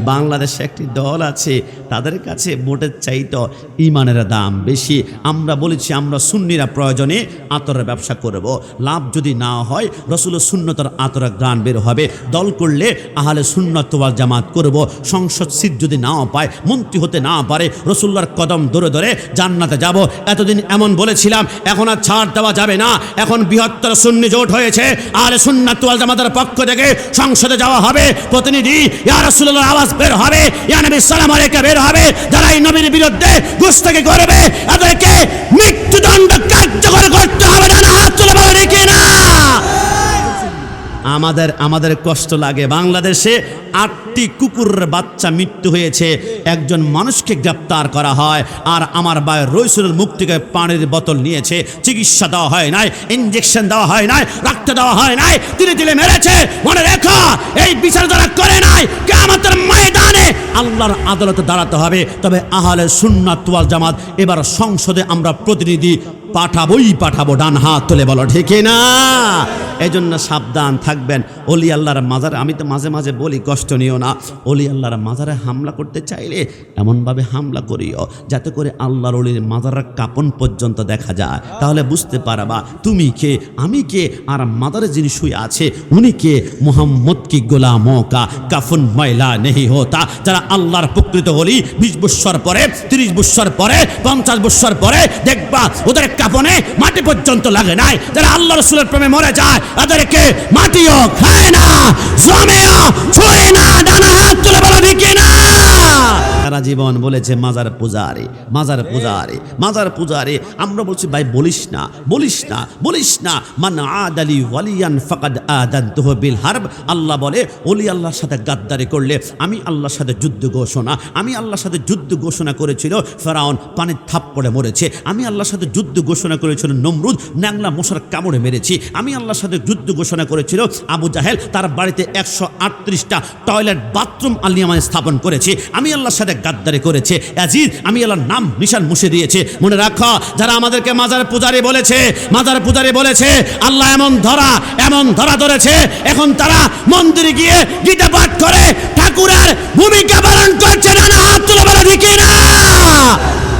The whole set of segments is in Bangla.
বাংলাদেশে একটি দল আছে, তাদের কাছে ভোটের চাইতে ইমানের দাম বেশি। আমরা বলেছি আমরা সুন্নিরা প্রয়োজনে আতরের ব্যবসা করব, লাভ যদি না হয় রসুলের সুন্নতের আতরের গ্রান বের হবে। দল করলে আহলে সুন্নাত ওয়াল জামাত করব। সংসদ সিট যদি নাও পায়, মন্ত্রী হতে না পারে, রসুল্লাহর কদম ধরে ধরে জান্নাতে যাব। এতদিন এমন বলেছিলাম, এখন আর ছাড় দেওয়া যাবে না। এখন বৃহত্তর সুন্নি জোট হয়েছে, আহলে সুন্নাত ওয়াল জামাতের পক্ষ থেকে সংসদে যাওয়া হবে, প্রতিনিধি ইয়া রাসূলুল্লাহর আওয়াজ বের হবে, ইয়া নবী সালাম আলাইকা বের হবে। যারা এই নবীর বিরুদ্ধে গুস্তাখি করবে তাদেরকে মৃত্যুদণ্ড কার্যকর করতে হবে। না হাত তুলে বলে দেখি না। আমাদের কষ্ট লাগে। বাংলাদেশে 8টি কুকুরের বাচ্চা মৃত্যু হয়েছে, একজন মানুষকে গ্রেপ্তার করা হয়, আর আমার ভাই রইসুলের মুখ থেকে পানির বোতল নিয়েছে, চিকিৎসা দেওয়া হয় নাই, ইঞ্জেকশন দেওয়া হয় নাই, রক্ত দেওয়া হয় নাই, তিলে তিলে মেরেছে। মনে রেখো, এই বিচার যারা করে নাই, কিয়ামতের ময়দানে আল্লাহর আদালতে দাঁড়াতে হবে। তবে আহলে সুন্নাত ওয়াল জামাত এবার সংসদে আমরা প্রতিনিধি পাঠাবো। ডান হাত তুলে বলো ঠিক না। এই জন্য সাবধান থাকবেন। অলি আল্লাহর মাজারে, আমি তো মাঝে মাঝে বলি কষ্ট নিও না, অলি আল্লাহর মাজারে হামলা করতে চাইলে এমনভাবে হামলা করিও যাতে করে আল্লাহর অলির মাজারের কাপন পর্যন্ত দেখা যায়। তাহলে বুঝতে পারবা তুমি কে, আমি কে, আর মাজারে যিনি শুয়ে আছে উনি কে। মোহাম্মদ কি গোলামো কা কাফন ময়লা নেই হতা। যারা আল্লাহর প্রকৃত অলি 20 বছর পরে, 30 বছর পরে, 50 বছর পরে দেখবা ওদের কাপনে মাটি পর্যন্ত লাগে নাই। যারা আল্লাহ রাসূলের প্রেমে মরে যায় তাদেরকে মাটিও খায় না, জমেও ছুঁয়ে না। ডানা হাত তুলে বলো দেখি না। সারা জীবন বলেছে মাজার পূজারি, মাজার পূজারি, মাজার পূজারি। আমরা বলছি ভাই বলিস না। মান আদালি ওয়ালিয়ান ফাকাদ আদানতুহু বিল হারব। আল্লাহ বলে ওলি আল্লাহর সাথে গাদ্দারি করলে আমি আল্লাহর সাথে যুদ্ধ ঘোষণা। আমি আল্লাহর সাথে যুদ্ধ ঘোষণা করেছিল ফেরাউন, পানির থাপ্পড়ে মরেছে। আমি আল্লাহর সাথে যুদ্ধ ঘোষণা করেছিল নমরুদ, ন্যাংলা মশার কামড়ে মেরেছি। আমি আল্লাহর সাথে যুদ্ধ ঘোষণা করেছিল আবু জাহেল, তার বাড়িতে 138টা টয়লেট বাথরুম আলিয়ামায় স্থাপন করেছি। আমি আল্লাহর সাথে গাদ্দারি করেছে ইয়াজিদ, আমি আল্লাহর নাম নিশান মুছে দিয়েছে। মনে রাখো, যারা আমাদেরকে মাজার পূজারি বলেছে, আল্লাহ এমন ধরা ধরেছে, এখন তারা মন্দিরে গিয়ে গীতা পাঠ করে ঠাকুরের ভূমিকা পালন করছে। না হাত তুলে বলে দেখি না।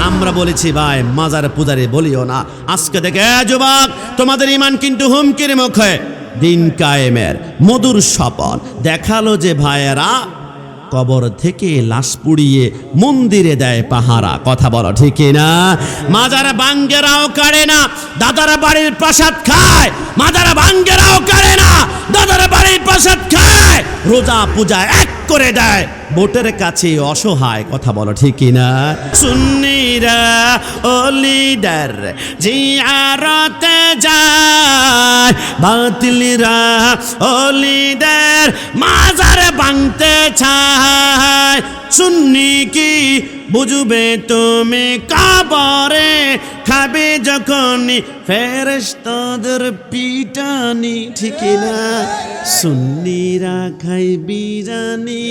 আমরা বলেছি ভাই মাজার পূজারি বলিও না। আজকে থেকে যুবক, তোমাদের ইমান কিন্তু হুমকির মুখে। দিন কায়েমের মধুর শপথ দেখালো যে ভাইয়েরা কবর থেকে লাশ পুড়িয়ে মন্দিরে দেয় পাহারা। কথা বলো ঠিক না। মাজার বাঙ্গেরাও কাড়ে না, দাদার বাড়ির প্রসাদ খায়। মাজার বাঙ্গেরাও কাড়ে না, দাদার বাড়ির প্রসাদ খায়। রোজা পূজা এক করে দেয়, ভোটের কাছে অসহায়। কথা বলো ঠিক না। সুন্নিরা অলিদের জিয়ারতে যায়, বাতিলরা অলিদের মাজার ভাঙতে চায়। সুন্নি কি বুঝবে তুমি, কবরে খাবে যখন ফেরেশতাদের পিটানি। ঠিক না। সুন্নিরা খাই বিরানি,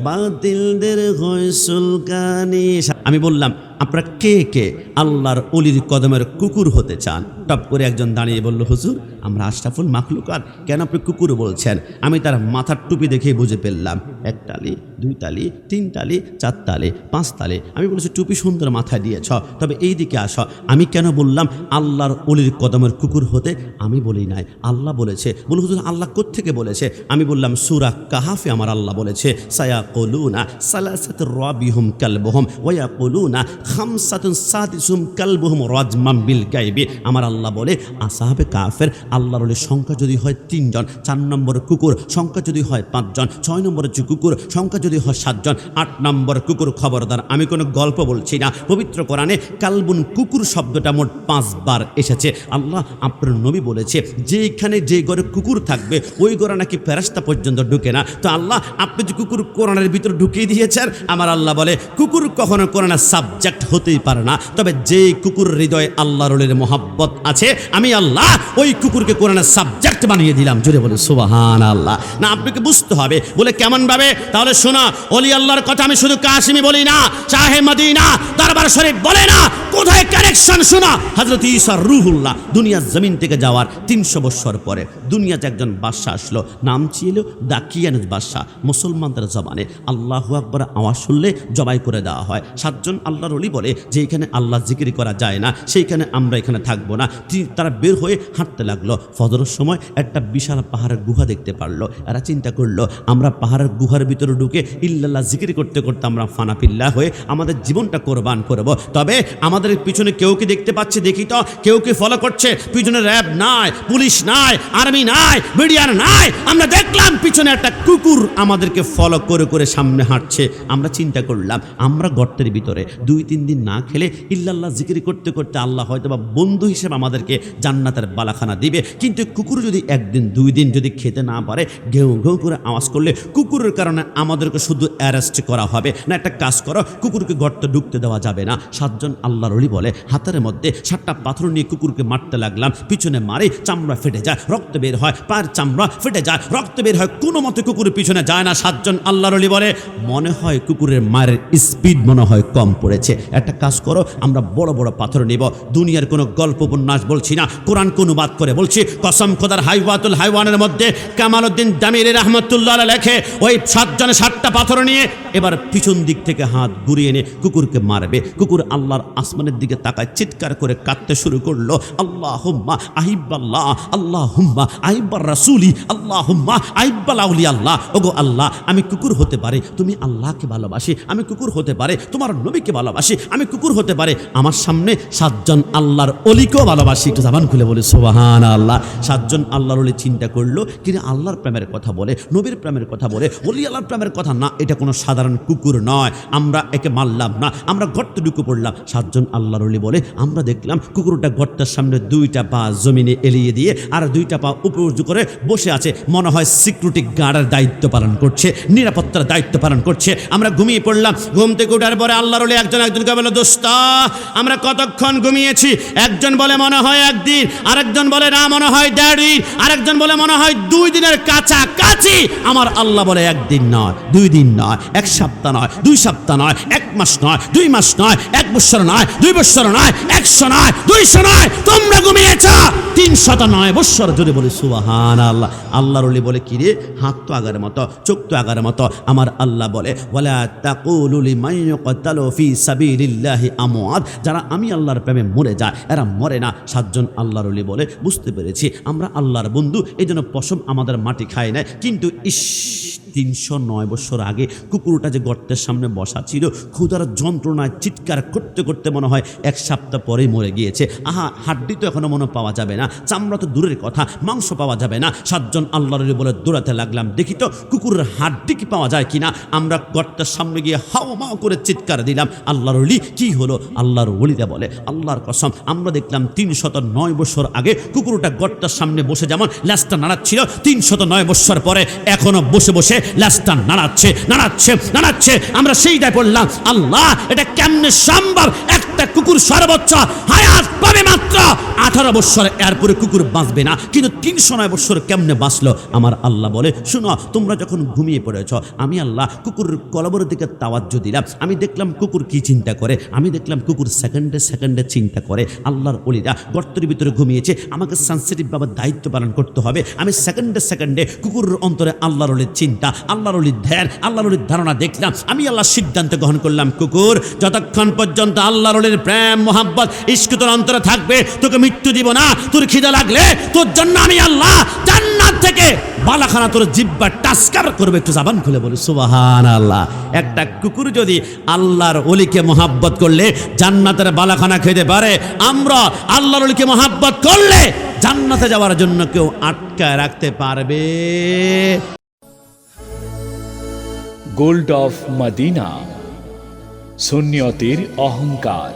বাতিলদের হয় সুলকানি। আমি বললাম আপনারা কে কে আল্লাহর অলির কদমের কুকুর হতে চান? টপ করে একজন দাঁড়িয়ে বলল, হুজুর আমরা আশরাফুল মাখলুকাত। কেন আপনি কুকুর বলছেন? আমি তার মাথার টুপি দেখে বুঝে ফেললাম, 1 তালি, 2 তালি, 3 তালি, 4 তালি, 5 তালি। আমি বলেছি টুপি সুন্দর মাথায় দিয়েছ, তবে এই দিকে আসো। আমি কেন বললাম আল্লাহর অলির কদমের কুকুর হতে? আমি বলি নাই, আল্লাহ বলেছে। বল হুজুর আল্লাহ কোত্থেকে বলেছে? আমি বললাম সূরা কাহাফে আমার আল্লাহ বলেছে, সায়াকুলুনা সালাসাতুর রাবিহুম কালবুহুম ওয়া ইয়াকুলুনা খামসাতুন সাদিসুম কালবুহুম রাজমান বিল গায়বি। আমার আল্লাহ বলে আসহাবে কাফের আল্লাহর ওলির সংখ্যা যদি হয় 3 জন, 4 নম্বর কুকুর সংখ্যা যদি হয় 5 জন, 6 নম্বরের কুকুর সংখ্যা যদি হয় 7 জন, 8 নম্বর কুকুর। খবরদার, আমি কোনো গল্প বলছি না। পবিত্র কোরআনে কালবুন কুকুর শব্দটা মোট 5 বার এসেছে। আল্লাহ আপনার নবী বলেছে যেখানে যে ঘরে কুকুর থাকবে ওই ঘরে নাকি ফেরেশতা পর্যন্ত ঢুকে না। তো আল্লাহ আপনি যে কুকুর কোরআনের ভিতর ঢুকিয়ে দিয়েছেন, আমার আল্লাহ বলে কুকুর কখনো কোরআনের সাবজেক্ট হতেই পারে না। তবে যে কুকুর হৃদয়ে আল্লাহর ওলির মহব্বত আছে, আমি আল্লাহ ওই কুকুরকে কোরআনের সাবজেক্ট অ্যারেস্ট বানিয়ে দিলাম। জোরে বলে সুবহানাল্লাহ। না, আপনাকে বুঝতে হবে। বলে কেমন ভাবে? তাহলে শোনা, ওলি আল্লাহর কথা আমি শুধু কাশিমি বলি না, শাহে মদিনা দরবার শরীফ বলে না, কোথায় কানেকশন শোনা। হযরত ঈসা রূহুল্লাহ দুনিয়ার জমিন থেকে যাওয়ার 300 বছর পরে দুনিয়াতে একজন বাদশা আসলো, নাম ছিল দাকিয়ানুস বাদশা। মুসলমানদের জবানে আল্লাহু আকবার আওয়াজ শুনলে জবাই করে দেওয়া হয়। 7 জন আল্লাহর ওলি বলে যে এখানে আল্লাহ জিকির করা যায় না, সেইখানে আমরা এখানে থাকবো না। তারা বের হয়ে হাঁটতে লাগলো। ফজরের সময় একটা বিশাল পাহাড়ের গুহা দেখতে পারলো। এরা চিন্তা করলো আমরা পাহাড়ের গুহার ভিতরে ঢুকে ইল্লাল্লাহ জিকির করতে করতে আমরা ফানাফিল্লাহ হয়ে আমাদের জীবনটা কোরবান করব। তবে আমাদের পিছনে কেউ কি দেখতে পাচ্ছে? দেখি তো, কেউ কি ফলো করছে? পিছনে র্যাব নাই, পুলিশ নাই, আর্মি নাই, মিডিয়ার নাই। আমরা দেখলাম পিছনে একটা কুকুর আমাদেরকে ফলো করে করে সামনে হাঁটছে। আমরা চিন্তা করলাম আমরা গর্তের ভিতরে 2-3 দিন না খেলে ইল্লাল্লাহ জিকির করতে করতে আল্লাহ হয়তো বা বন্ধু হিসেবে আমাদেরকে জান্নাতের বালাখানা দিবে। কিন্তু কুকুর যদি 1 দিন 2 দিন যদি খেতে না পারে, ঘেউ ঘেউ করে আওয়াজ করলে কুকুরের কারণে আমাদেরকে শুধু অ্যারেস্ট করা হবে না। একটা কাজ করো, কুকুরকে গর্তে ঢুকতে দেওয়া যাবে না। 7 জন আল্লাহর ওলি বলে হাতের মধ্যে 7টা পাথর নিয়ে কুকুরকে মারতে লাগলাম। পিছনে মারে, চামড়া ফেটে যায়, রক্ত বের হয়, পায়ের চামড়া ফেটে যায়, রক্ত বের হয়, কোনো মতে কুকুরের পিছনে যায় না। 7 জন আল্লাহর ওলি বলে মনে হয় কুকুরের মায়ের স্পিড মনে হয় কম পড়েছে। একটা কাজ করো, আমরা বড় বড় পাথর নিব। দুনিয়ার কোনো গল্প উপন্যাস বলছি না, কোরআনকে অনুবাদ করে বলছি। কসম খোদার হাইওয়াতুল হাইওয়ানের মধ্যে কামালউদ্দিন জামিলি রাহমাতুল্লাহ আলাইহি লেখে ওই 7 জনে 7টা পাথর নিয়ে এবার পিছন দিক থেকে হাত ঘুরিয়ে এনে কুকুরকে মারবে। কুকুর আল্লাহর আসমানের দিকে তাকায় চিৎকার করে কাঁদতে শুরু করলো, আল্লাহুম্মা আহিব্বাল্লাহ, আল্লাহুম্মা আহিব্বার রাসূলি, আল্লাহুম্মা আহিব্বাল আউলিয়া আল্লাহ। ওগো আল্লাহ, আমি কুকুর হতে পারে তুমি আল্লাহকে ভালোবাসি, আমি কুকুর হতে পারে তোমার নবীকে ভালোবাসি, আমি কুকুর হতে পারে আমার সামনে 7 জন আল্লাহর ওলিকেও ভালোবাসি। একটু জবান খুলে বলে সুবহানাল্লাহ। 7 জন আল্লাহর ওলি চিন্তা করলো কিন্তু আল্লাহর প্রেমের কথা বলে, নবীর প্রেমের কথা বলে, ওলি আল্লাহর প্রেমের কথা না, এটা কোনো সাধারণ কুকুর নয়, আমরা একে মারলাম না, আমরা গর্তে ঢুকে পড়লাম। 7 জন আল্লাহর ওলি বলে আমরা দেখলাম কুকুরটা গর্তের সামনে 2টা পা জমিনে এলিয়ে দিয়ে আর 2টা পা উপর উঁচু করে বসে আছে। মনে হয় সিকিউরিটি গার্ডের দায়িত্ব পালন করছে, নিরাপত্তার দায়িত্ব পালন করছে। আমরা ঘুমিয়ে পড়লাম। ঘুম থেকে ওঠার পরে আল্লাহর ওলি একজনকে বলে দোস্ত আমরা কতক্ষণ ঘুমিয়েছি? একজন বলে মনে হয় 1 দিন, আরেকজন বলে না মনে হয় 1.5 দিন, আরেকজন বলে মনে হয় 2 দিনের কাছাকাছি। আমার আল্লাহ বলে 1 দিন নয়, 2 দিন নয়, 1 সপ্তাহ নয়, 2 সপ্তাহ নয়, 1 মাস নয়, 2 মাস নয়, 1 বছর নয়, 2 বছর নয়, 100 নয়, 200 নয়, তোমরা ঘুমিয়েছ 309 বছর। যদি বলি সুবহানাল্লাহ। আল্লাহর ওলি বলে কি রে, হাত তো আগার মতো, চোখ তো আগার মতো। আমার আল্লাহ বলে ওয়ালা তাকুলু লিমান ইয়াকতালু ফি সাবিলিল্লাহি আমওয়াত, যারা আমি আল্লাহর প্রেমে মরে যায় এরা মরে না। 7 জন আল্লাহর ওলি বলে বুঝতে পেরেছি আমরা আল্লাহর বন্ধু, এই জন্য পশম আমাদের মাটি খায় না। কিন্তু 309 বছর আগে কুকুরটা যে গর্তের সামনে বসা ছিল, ক্ষুধার যন্ত্রণায় চিৎকার করতে করতে মনে হয় 1 সপ্তাহ পরেই মরে গিয়েছে। আহা, হাড্ডি তো এখনো মনে পাওয়া যাবে না, চামড়া তো দূরের কথা, মাংস পাওয়া যাবে না। 7 জন আল্লাহর ওলি বলে দৌড়াতে লাগলাম, দেখি তো কুকুরের হাড্ডি কি পাওয়া যায় কিনা। আমরা গর্তের সামনে গিয়ে হাও মাও করে চিৎকার দিলাম। আল্লাহর ওলি কি হলো? আল্লাহর ওলিরা বলে আল্লাহর কসম আমরা দেখলাম 309 বছর আগে কুকুরটা গর্তের সামনে বসে যেমন ল্যাসটা নাড়াচ্ছিল, 309 বছর পরে এখনো বসে বসে ল্যাসটা নাড়াচ্ছে নাড়াচ্ছে নাড়াচ্ছে। আমরা সেইটাই পড়লাম, আল্লাহ এটা কেমনে সম্ভব? একটা কুকুর সর্বোচ্চ হায়াত পাবে মাত্র 18 বছর, এরপরে কুকুর বাঁচবে না, কিন্তু 309 বছর কেমনে বাঁচলো? আমার আল্লাহ বলে শোনো, তোমরা যখন ঘুমিয়ে পড়েছ আমি আল্লাহ কুকুরের কলবের দিকে তাওয়াজ্জু দিলাম। আমি দেখলাম কুকুর কি চিন্তা করে, আমি দেখলাম কুকুর সেকেন্ডে সেকেন্ডে চিন্তা করে। আল্লাহর ওলিরা গর্তের ভিতরে ঘুমিয়েছে, আমাকে সেন্সিটিভ ভাবে দায়িত্ব পালন করতে হবে। আমি সেকেন্ডে সেকেন্ডে কুকুরের অন্তরে আল্লাহর ওলির চিন্তা, আল্লাহর ওলির ধ্যান, আল্লাহর ওলির ধারণা দেখলাম। আমি আল্লাহ সিদ্ধান্ত গ্রহণ করলাম, কুকুর যতক্ষণ পর্যন্ত আল্লাহর ওলির প্রেম মোহাব্বত ইশক তোর অন্তরে থাকবে তোকে মৃত্যু দিব না। তোর খিদা লাগলে তোর জন্য আমি আল্লাহ জান্নাত থেকে বালাখানা তোর জিহ্বা টাস্কার করবে। একটু জবান খুলে বলি সুবহানাল্লাহ। একটা কুকুর যদি আল্লাহর ওলিকে মোহাব্বত করলে জান্নাতের বালাখানা খেতে পারে, আমরা আল্লাহর ওলিকে মোহাব্বত করলে জান্নাতে যাওয়ার জন্য কেউ আটকায় রাখতে পারবে? গোল্ড অফ মদিনা, সুন্নিয়তের অহংকার।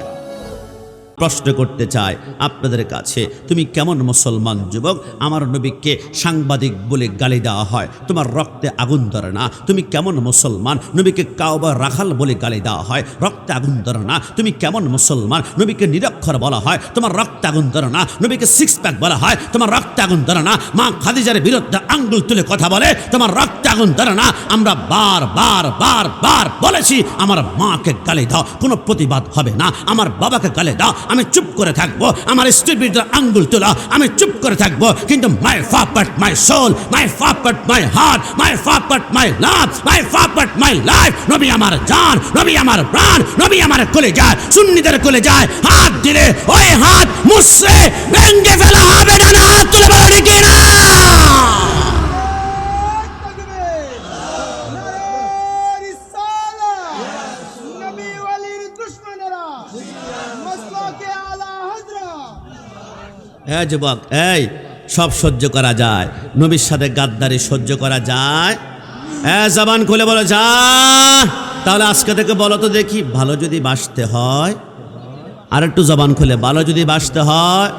প্রশ্ন করতে চাই আপনাদের কাছে, তুমি কেমন মুসলমান যুবক? আমার নবীকে সাংবাদিক বলে গালি দেওয়া হয়, তোমার রক্তে আগুন ধরে না। তুমি কেমন মুসলমান? নবীকে কাওবা রাখাল বলে গালি দেওয়া হয়, রক্তে আগুন ধরে না। তুমি কেমন মুসলমান? নবীকে নিরক্ষর বলা হয়, তোমার রক্তে আগুন ধরে না। নবীকে সিক্স প্যাক বলা হয়, তোমার রক্তে আগুন ধরে না। মা খাদিজার বিরুদ্ধে আঙ্গুল তুলে কথা বলে, তোমার রক্তে আগুন ধরে না। আমরা বার বার বার বার বলেছি আমার মাকে গালি দাও, কোনো প্রতিবাদ হবে না। আমার বাবাকে গালি দাও, আমি চুপ করে থাকবো। আমার স্ত্রীর বিরুদ্ধে আঙ্গুল তোলা, আমি চুপ করে থাকবো। কিন্তু মাই ফাপার্ট মাই সোল, মাই ফাপার্ট মাই হার্ট, মাই ফাপার্ট মাই লাভ, মাই ফাপার্ট মাই লাইফ। নবী আমার জান, নবী আমার প্রাণ, নবী আমার কোলে যায়, সুন্নিদের কোলে যায়। হাত দিলে ওই হাত মুসরে ভেঙে ফেলা হবে না। হাত তুলে বলো ঠিক না? হ্যাঁ যুবক, এই সব সহ্য করা যায়, নবীর সাথে গাদ্দারি সহ্য করা যায়? হ্যাঁ, জবান খুলে বলো যায়। তাহলে আজকে থেকে বলো তো দেখি, ভালো যদি বাসতে হয়, আর একটু জবান খুলে, ভালো যদি বাসতে হয়।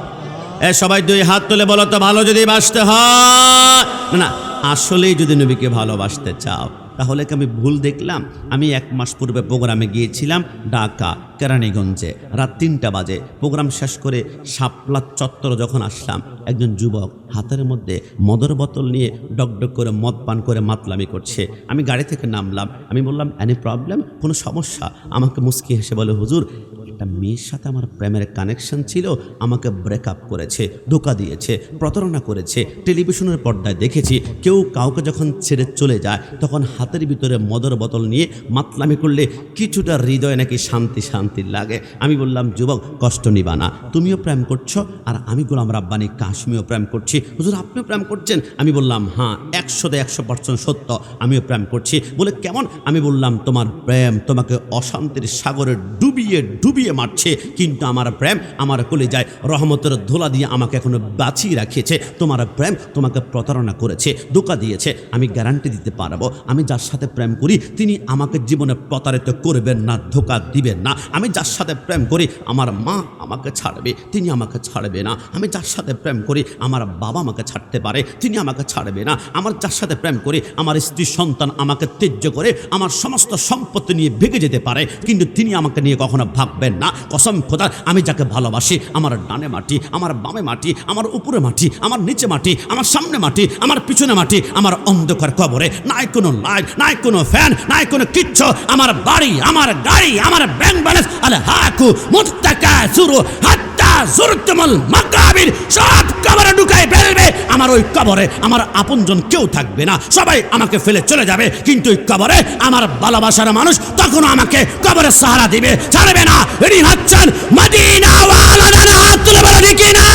সবাই দুই হাত তুলে বলো তো, ভালো যদি বাসতে হয়। না, আসলেই যদি নবীকে ভালোবাসতে চাও তাহলে কি আমি ভুল দেখলাম? আমি 1 মাস পূর্বে প্রোগ্রামে গিয়েছিলাম ঢাকা কেরানীগঞ্জে, রাত 3টা বাজে। প্রোগ্রাম শেষ করে শাপলা চত্বর যখন আসলাম, একজন যুবক হাতের মধ্যে মদের বোতল নিয়ে ডকডক করে মদ পান করে মাতলামি করছে। আমি গাড়ি থেকে নামলাম, আমি বললাম এনি প্রবলেম, কোনো সমস্যা? আমাকে মুস্কি হেসে বলে, হুজুর একটা মেয়ের সাথে আমার প্রেমের কানেকশন ছিল, আমাকে ব্রেকআপ করেছে, ধোকা দিয়েছে, প্রতারণা করেছে। টেলিভিশনের পর্দায় দেখেছি কেউ কাউকে যখন ছেড়ে চলে যায় তখন হাতের ভিতরে মদের বোতল নিয়ে মাতলামি করলে কিছুটা হৃদয় নাকি শান্তি শান্তি লাগে। আমি বললাম, যুবক কষ্ট নিবা না, তুমিও প্রেম করছো আর আমি গোলাম রাব্বানী কাশমিও প্রেম করছি। হুজুর আপনিও প্রেম করছেন? আমি বললাম হ্যাঁ, 100% সত্য, আমিও প্রেম করছি। বলে কেমন? আমি বললাম, তোমার প্রেম তোমাকে অশান্তির সাগরে ডুবিয়ে ডুবিয়ে মারছে, কিন্তু আমার প্রেম আমার কলিজায় রহমতের ধোলা দিয়ে আমাকে এখনো বাঁচিয়ে রাখিয়েছে। তোমার প্রেম তোমাকে প্রতারণা করেছে, ধোকা দিয়েছে। আমি গ্যারান্টি দিতে পারবো, আমি যার সাথে প্রেম করি তিনি আমাকে জীবনে প্রতারিত করবেন না, ধোকা দিবেন না। আমি যার সাথে প্রেম করি আমার মা আমাকে ছাড়বে, তিনি আমাকে ছাড়বে না। আমি যার সাথে প্রেম করি আমার বাবা আমাকে ছাড়তে পারে, তিনি আমাকে ছাড়বে না। আমার যার সাথে প্রেম করি আমার স্ত্রী সন্তান আমাকে ত্যায্য করে আমার সমস্ত সম্পত্তি নিয়ে ভেঙে যেতে পারে, কিন্তু তিনি আমাকে নিয়ে কখনো ভাববেন না। কসম খোদার, আমি যাকে ভালোবাসি আমার ডানে মাটি, আমার বামে মাটি, আমার উপরে মাটি, আমার নিচে মাটি, আমার সামনে মাটি, আমার পিছনে মাটি, আমার অন্ধকার কবরে নাই কোনো লাইট, নাই কোনো ফ্যান, নাই কোনো কিচ্ছু। আমার বাড়ি, আমার গাড়ি, আমার ব্যাংক ব্যালেন্স আল হাকু মুত্তাকাসুরু হাত্তা জুরতুমুল মাকাবির সব কবরে ঢুকাই ফেলবে। আমার ওই কবরে আমার আপনজন কেউ থাকবে না, সবাই আমাকে ফেলে চলে যাবে, কিন্তু ওই কবরে আমার ভালোবাসার মানুষ তখনও আমাকে কবরে সাহারা দিবে, ছাড়বে না। এটি হচ্ছেন মদিনা ওয়ালাদের হাত তুলে বলে দেখি না।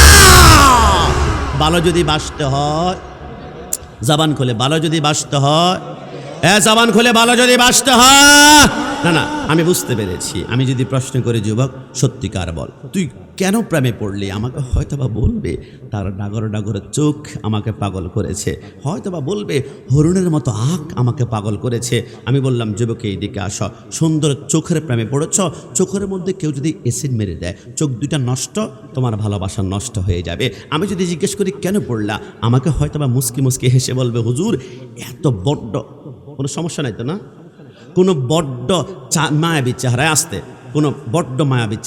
ভালো যদি বাসতে হয়, জবান খুলে ভালো যদি বাসতে হয়, জবান খুলে ভালো যদি বাসতে হয়। না না, আমি বুঝতে পেরেছি। আমি যদি প্রশ্ন করি, যুবক সত্যিকার বল, তুই কেন প্রেমে পড়লি? আমাকে হয়তোবা বলবে তার ডাগর ডাগর চোখ আমাকে পাগল করেছে, হয়তোবা বলবে হরিণের মতো আঁখ আমাকে পাগল করেছে। আমি বললাম, যুবক এইদিকে আসো, সুন্দর চোখের প্রেমে পড়েছ, চোখের মধ্যে কেউ যদি অ্যাসিড মেরে দেয়, চোখ দুইটা নষ্ট, তোমার ভালোবাসা নষ্ট হয়ে যাবে। আমি যদি জিজ্ঞেস করি কেন পড়লা, আমাকে হয়তোবা মুস্কি মুস্কি হেসে বলবে, হুজুর এত বড্ড, কোনো সমস্যা নাই তো না? কোনো বড্ড মায়াবী চেহারায় আসতে, কোনো বড্ড মায়াবী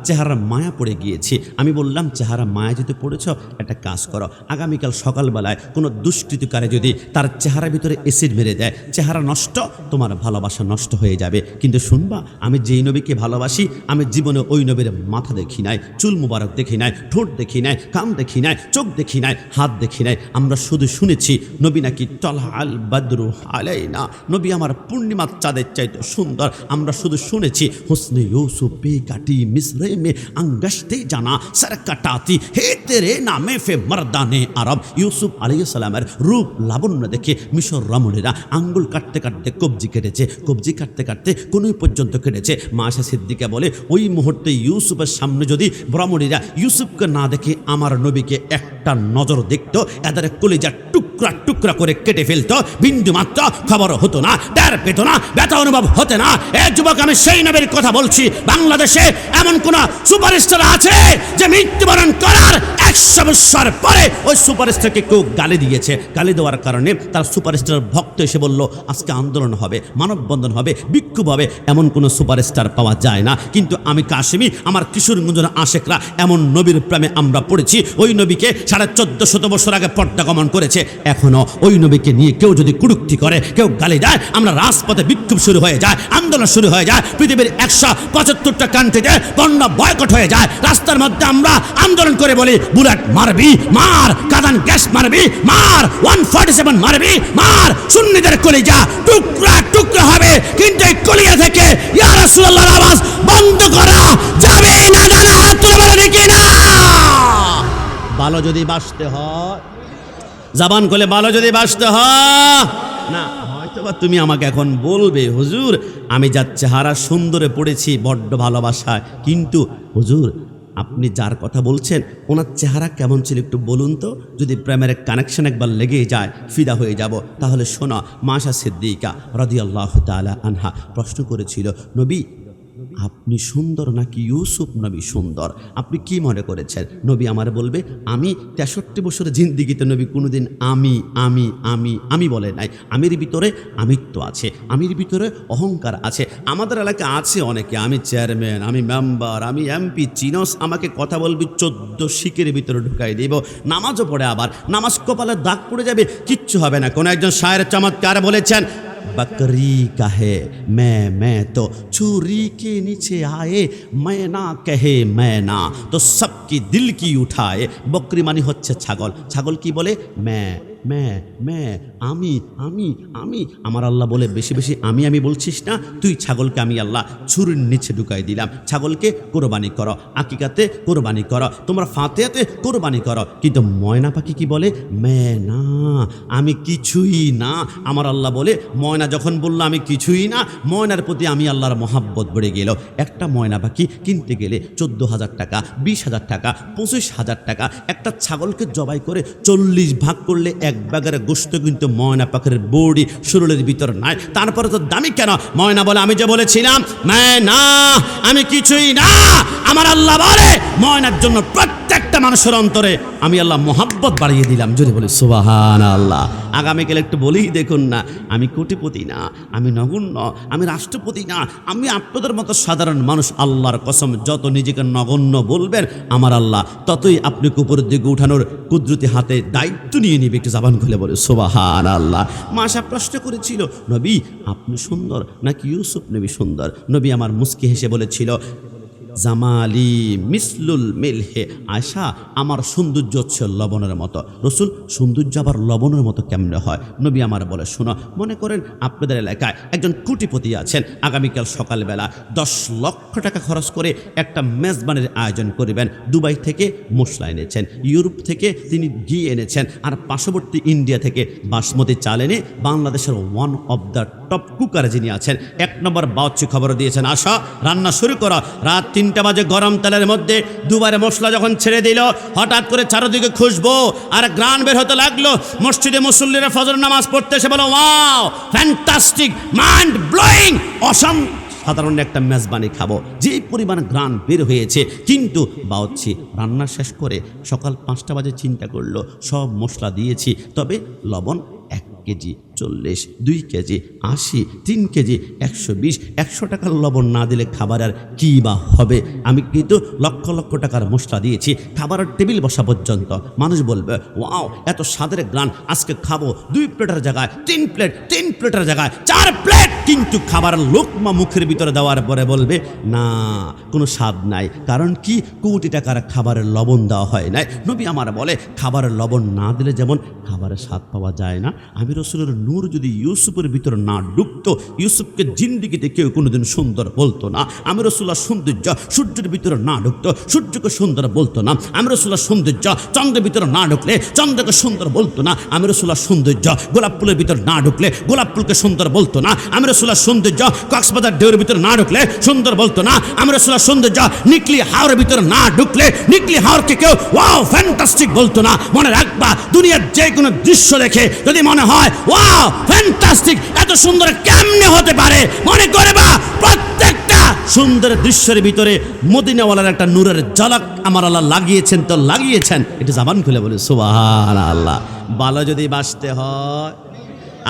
চেহারার মায়া পড়ে গিয়েছি। আমি বললাম, চেহারা মায়া যদি পড়েছ, একটা কাজ করো, আগামীকাল সকালবেলায় কোনো দুষ্কৃতিকারে যদি তার চেহারার ভিতরে অ্যাসিড মেরে দেয়, চেহারা নষ্ট, তোমার ভালোবাসা নষ্ট হয়ে যাবে। কিন্তু শুনবা, আমি যেই নবীকে ভালোবাসি আমি জীবনে ওই নবীর মাথা দেখি নাই, চুল মুবারক দেখি নাই, ঠোঁট দেখি নাই, কান দেখি নাই, চোখ দেখি নাই, হাত দেখি নাই। আমরা শুধু শুনেছি নবী নাকি তলা আল বাদরু আলাইনা, নবী আমার পূর্ণিমার চাঁদের চাইতে সুন্দর। আমরা শুধু শুনেছি হুসনে यूसुफ बेकाटी मिस्र में अंगश्ते जाना सर कटाती हे तेरे नामे फे मर्दाने अरब। ইউসুফ আলাইহিস সালামের রূপ লাবণ্য দেখে মিশর রমণীরা আঙ্গুল কাটতে কাটতে কবজি কেটেছে, কবজি কাটতে কাটতে কোনই পর্যন্ত কেটেছে। মা আয়েশা সিদ্দিকা বলে, ওই মুহূর্তে ইউসুফের সামনে যদি রমণীরা ইউসুফকে না দেখে আমার নবীকে একটা নজর দেখতো, এদের কলিজা টুক টুকরা টুকরা করে কেটে ফেলতো, বিন্দু মাত্র খবর হতো না, টের পেত না, ব্যথা অনুভব হতে না। এ যুবক, আমি সেই নবীর কথা বলছি। বাংলাদেশে এমন কোন সুপারস্টার আছে যে মৃত্যুবরণ করার 100 বছর পরে ওই সুপারস্টারকে কেউ গালি দিয়েছে? গালি দেওয়ার কারণে তার সুপারস্টার ভক্ত এসে বলল আজকে আন্দোলন হবে, মানববন্ধন হবে, বিক্ষোভ হবে, এমন কোনো সুপারস্টার পাওয়া যায় না। কিন্তু আমি কাশেমি, আমার কিশোরগঞ্জের আশেকরা এমন নবীর প্রেমে আমরা পড়েছি। ওই নবীকে 1450 বছর আগে পর্দা গমন করেছে। এখনো ওই নবীকে নিয়ে কেউ যদি কুড়ুক্তি করে, কেউ গালি দেয়, আমরা রাজপথে বিক্ষোভ শুরু হয়ে যায়, আন্দোলন শুরু হয়ে যায়। পৃথিবীর 175টা কান্ট্রিতে পণ্য বয়কট হয়ে যায়। রাস্তার মধ্যে আমরা আন্দোলন করে বলি বুলেট মারবি মার, কাদান গ্যাস মারবি মার, 147 মারবি মার, সুন্নিদের কলিজা টুকরা টুকরা হবে। কিন্তু এই কলিজা থেকে ইয়া রাসূলুল্লাহর আওয়াজ বন্ধ করা যাবে না। যারা হাত তুলে বলে দেখি না। ভালো যদি বাঁচতে হয়, জবান খুলে ভালো যদি বাঁচতে হয় না, হয়তোবা তুমি আমাকে এখন বলবে হুজুর আমি যার চেহারা সুন্দরে পড়েছি বড্ড ভালোবাসায়, কিন্তু হুজুর আপনি যার কথা বলছেন ওনার চেহারা কেমন ছিল একটু বলুন তো। যদি প্রেমের কানেকশন একবার লেগে যায় ফিদা হয়ে যাব। তাহলে শোনো, মাশা সিদ্দিকা রাদিয়াল্লাহু তাআলা আনহা প্রশ্ন করেছিল, নবী আপনি সুন্দর নাকি ইউসুফ নবী সুন্দর? আপনি কি মনে করেছেন? নবী আমার বলবে আমি 63 বছরের জিন্দিগিতে নবী কোনোদিন আমি আমি আমি আমি বলে নাই। আমির ভিতরে আমিত্ব আছে, আমির ভিতরে অহংকার আছে। আমাদের এলাকায় আছে অনেকে, আমি চেয়ারম্যান, আমি মেম্বার, আমি এমপি, চিনস আমাকে কথা বলবি 14 শিকের ভিতরে ঢুকাই দিব। নামাজও পড়ে, আবার নামাজ কপালে দাগ পড়ে যাবে, কিচ্ছু হবে না। কোন একজন শায়ের চমৎকার বলেছেন, बकरी कहे मैं तो छुरी के नीचे आए, मैं ना कहे मैं ना तो सबकी दिल की उठाए। बकरी मानी হচ্ছে ছাগল। ছাগল কি বলে? मैं আমি আমি আমি। আমার আল্লাহ বলে বেশি বেশি আমি আমি বলছিস না তুই। ছাগলকে আমি আল্লাহ ছুরির নিচে ঢুকাই দিলাম। ছাগলকে কোরবানি করো, আকিকাতে কোরবানি করো, তোমরা ফাতিহাতে কোরবানি করো। কিন্তু ময়না পাখি কি বলে? না আমি কিছুই না। আমার আল্লাহ বলে ময়না যখন বলল আমি কিছুই না, ময়নার প্রতি আমি আল্লাহর মহাব্বত বেড়ে গেল। একটা ময়না পাখি কিনতে গেলে 14,000 টাকা, 20,000 টাকা, 25,000 টাকা। একটা ছাগলকে জবাই করে 40 ভাগ করলে এক বাগের গোশত কিন্তু ময়না পাখির বডি শরীরের ভিতর নাই। তারপরে তো দামি কেন? ময়না বলে আমি যে বলেছিলাম না আমি কিছুই না। আমার আল্লাহ বলে ময়নার জন্য প্রত্যেকটা মানুষের অন্তরে আমি আল্লাহ মোহাব্বত বাড়িয়ে দিলাম। যদি বলি সুবহানাল্লাহ। আগামীকাল একটু বলেই দেখুন না, আমি কোটিপতি না, আমি নগণ্য, আমি রাষ্ট্রপতি না, আমি আপনাদের মতো সাধারণ মানুষ। আল্লাহর কসম, যত নিজেকে নগণ্য বলবেন আমার আল্লাহ ততই আপনাকে উপরের দিকে উঠানোর কুদরতি হাতে দায়িত্ব নিয়ে নিবে। একটু জাবান খুলে বলে সুবহানাল্লাহ। মাশা প্রশ্ন করেছিল, নবী আপনি সুন্দর নাকি ইউসুফ নবী সুন্দর? নবী আমার মুস্কি হেসে বলেছিল, জামালি মিসলুল মিলহে। আয়সা আমার সৌন্দর্য হচ্ছে লবণের মতো। রসুল সৌন্দর্য আবার লবণের মতো কেমনে হয়? নবী আমার বলে শোনো, মনে করেন আপনাদের এলাকায় একজন কোটিপতি আছেন, আগামীকাল সকালবেলা 10 লক্ষ টাকা খরচ করে একটা মেজবানের আয়োজন করবেন। দুবাই থেকে মশলা এনেছেন, ইউরোপ থেকে তিনি ঘি এনেছেন, আর পার্শ্ববর্তী ইন্ডিয়া থেকে বাসমতি চাল এনে বাংলাদেশের one of the top cooker যিনি আছেন 1 নম্বর বাউচি খবর দিয়েছেন, আসা রান্না শুরু করো। রাত 3টা বাজে গরম তেলের মধ্যে দুবারে মশলা যখন ছেড়ে দিল, হঠাৎ করে চারদিকে খুশবু আর গ্রান বের হতে লাগলো। মসজিদে মুসল্লিরা ফজর নামাজ পড়তে এসে বলো ওয়াও ফ্যান্টাস্টিক, মাইন্ড ব্লোয়িং, অসম সাধারণ একটা মেজবানি খাবো। যেই পরিমাণ গ্রান বের হয়েছে, কিন্তু বাউচ্ছি রান্না শেষ করে সকাল 5টা বাজে চিন্তা করলো সব মশলা দিয়েছি, তবে লবণ 1 কেজি 40, 2 কেজি 80, 3 কেজি 120, 100 টাকার লবণ না দিলে খাবার আর কী বা হবে? আমি কিন্তু লক্ষ লক্ষ টাকার মশলা দিয়েছি, খাবারের টেবিল বসা পর্যন্ত মানুষ বলবে ওয়াও এত স্বাদের গ্রান, আজকে খাবো 2 প্লেটের জায়গায় 3 প্লেট, 3 প্লেটের জায়গায় 4 প্লেট। কিন্তু খাবারের লোকমা মুখের ভিতরে দেওয়ার পরে বলবে না কোনো স্বাদ নাই। কারণ কি? কোটি টাকার খাবারের লবণ দেওয়া হয় নাই। নবী আমার বলে খাবারের লবণ না দিলে যেমন খাবারের স্বাদ পাওয়া যায় না, আমি রসুলের নূর যদি ইউসুফের ভিতরে না ঢুকতো, ইউসুফকে জিন্দিগিতে কেউ কোনোদিন সুন্দর বলতো না। আমি রাসূলুল্লাহ সৌন্দর্য সূর্যের ভিতরে না ঢুকতো, সূর্যকে সুন্দর বলতো না। আমি রাসূলুল্লাহ সৌন্দর্য চন্দ্রের ভিতরে না ঢুকলে চন্দ্রকে সুন্দর বলতো না। আমি রাসূলুল্লাহ সৌন্দর্য গোলাপ ফুলের ভিতরে না ঢুকলে গোলাপ ফুলকে সুন্দর বলতো না। আমি রাসূলুল্লাহ সৌন্দর্য কক্সবাজার ঢেউয়ের ভিতরে না ঢুকলে সুন্দর বলতো না। আমি রাসূলুল্লাহ সৌন্দর্য নিকলি হাওরের ভিতরে না ঢুকলে নিকলি হাওরকে কেউ ওয়াও ফ্যান্টাস্টিক বলতো না। মনে রাখবা, দুনিয়ার যে কোনো দৃশ্য দেখে যদি মনে হয় ওয়াও ফ্যান্টাস্টিক, এত সুন্দর কেমনে হতে পারে, মনে করবা প্রত্যেকটা সুন্দর দৃশ্যের ভিতরে মদিনাওয়ালার একটা নূরের ঝলক আমার আল্লাহ লাগিয়েছেন। তো লাগিয়েছেন, এটা জবান খুলে বলে সুবহানাল্লাহ। ভালো যদি বাঁচতে হয়,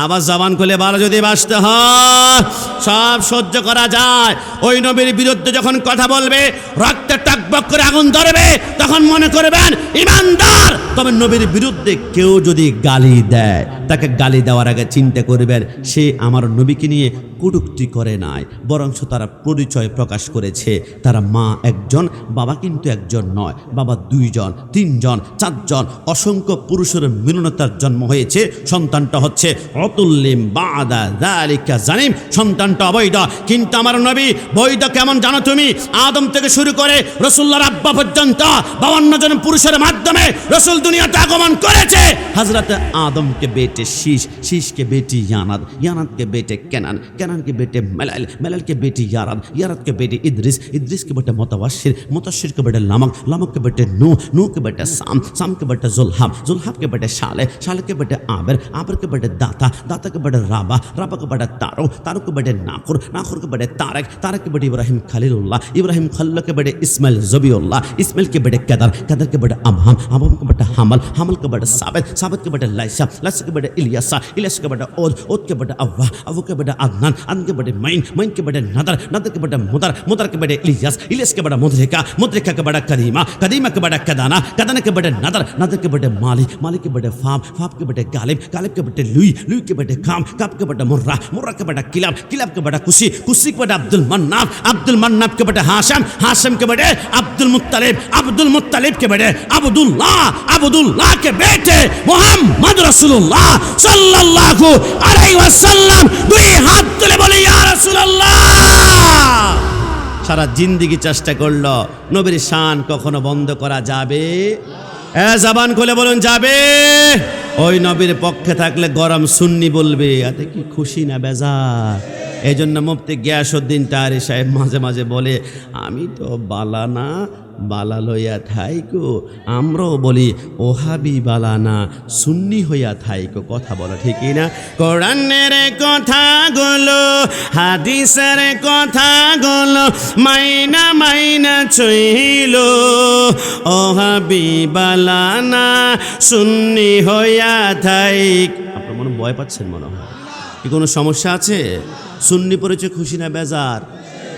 আবার জবান খুলে ভালো যদি বাঁচতে হয়, সব সহ্য করা যায়। ওই নবীর বিরুদ্ধে যখন কথা বলবে, রক্তে টকবক করে আগুন ধরবে, তখন মনে করবেন ইমানদার। তবে নবীর বিরুদ্ধে কেউ যদি গালি দেয়, তাকে গালি দেওয়ার আগে চিন্তা করবেন সে আমার নবীকে নিয়ে কটূক্তি করে নাই, বরঞ্চ তারা পরিচয় প্রকাশ করেছে। তারা মা একজন, বাবা কিন্তু একজন নয়, বাবা 2 জন 3 জন 4 জন, অসংখ্য পুরুষের মিলনতার জন্ম হয়েছে। সন্তানটা হচ্ছে অতুল্লিম বাদা যালিকা জানিম, সন্তানটা অবৈধ। কিন্তু আমার নবী বৈধ কেমন জানো তুমি? আদম থেকে শুরু করে রাসূলুল্লাহর আব্বা পর্যন্ত 52 জন পুরুষের মাধ্যমে রাসূল দুনিয়াতে আগমন করেছে। হযরত আদমকে বেটে শীশ, শীশকে বেটি ইয়ানাদ, ইয়ানাদকে বেটে কেনান, কেনান के बेटे मलाल, मलाल के बेटे यारद, यारद के बेटे इद्रिस, इद्रिस के बेटे मुतवशिर, मुतवशिर के बेटे लामक, लामक के बेटे नूह, नूह के बेटे साम, साम के बेटे जुल्हब, जुल्हब के बेटे शाले, शाले के बेटे आबिर, आबिर के बेटे दाता, दाता के बेटे राबा, राबा के बेटे तारो, तारो के बेटे नाखुर, नाखुर के बेटे तारक, तारक के बेटे इब्राहिम खलीलुल्लाह, इब्राहिम खलील के बेटे इस्माइल ज़बीउल्लाह, इस्माइल के बेटे कदर, कदर के बेटे अमहम, अमहम के बेटे हमल, हमल के बेटे साबित, साबित के बेटे लाइसा, लाइसा के बेटे इलियासा, इलियास के बेटे ओद, ओद के बेटे अव्वा, अव्वा के बेटे अदनान, अदनान के बेटे माइन, माइन के बेटे नदर, नदर के बेटे मुदर, मुदर के बेटे इलियास, इलियास के बेटे मुद्रिका, मुद्रिका के बेटे कदीमा, कदीमा के बेटे कदाना, कदाना के बेटे नदर, नदर के बेटे माली, माली के बेटे फाम, फाम के बेटे गालिब, गालिब के बेटे लुई, लुई के बेटे काम, काम के बेटे मुर्रा, मुर्रा के बेटे किलाब, किलाब के बेटे कुसी, कुसी के बेटे अब्दुल मन्नाफ, अब्दुल मन्नाफ के बेटे हाशम, हाशम के बेटे अब्दुल मुत्तलिब, अब्दुल मुत्तलिब के बेटे अब्दुल्लाह, अब्दुल्लाह के बेटे मोहम्मद रसूलुल्लाह सल्लल्लाहु अलैहि वसल्लम। दुई हाथ तुले बोले या রাসূলুল্লাহ। সারা জিন্দেগি চেষ্টা করলো, নবীর শান কখনো বন্ধ করা যাবে? জবান খুলে বলুন যাবে? ওই নবীর পক্ষে থাকলে গরম সুন্নি বলবে, এতে কি খুশি না বেজার? এই জন্য মুফতি গিয়াসউদ্দিন তাহারি সাহেব মাঝে মাঝে বলে, আমি তো বালানা বালা লইয়া থাইকো, আমরাও বলি ওহাবি বালানা সুন্নি হইয়া থাইকো। কথা বলো ঠিকই না? কোরআনের কথাগুলো হাদিসের কথাগুলো মাইনা মাইনা চইল, ওহাবি বালানা সুন্নি হইয়া থাইক। আপনার মনে ভয় পাচ্ছেন মনে হয়? কি কোনো সমস্যা আছে? সুন্নি পড়েছে খুশি না বেজার?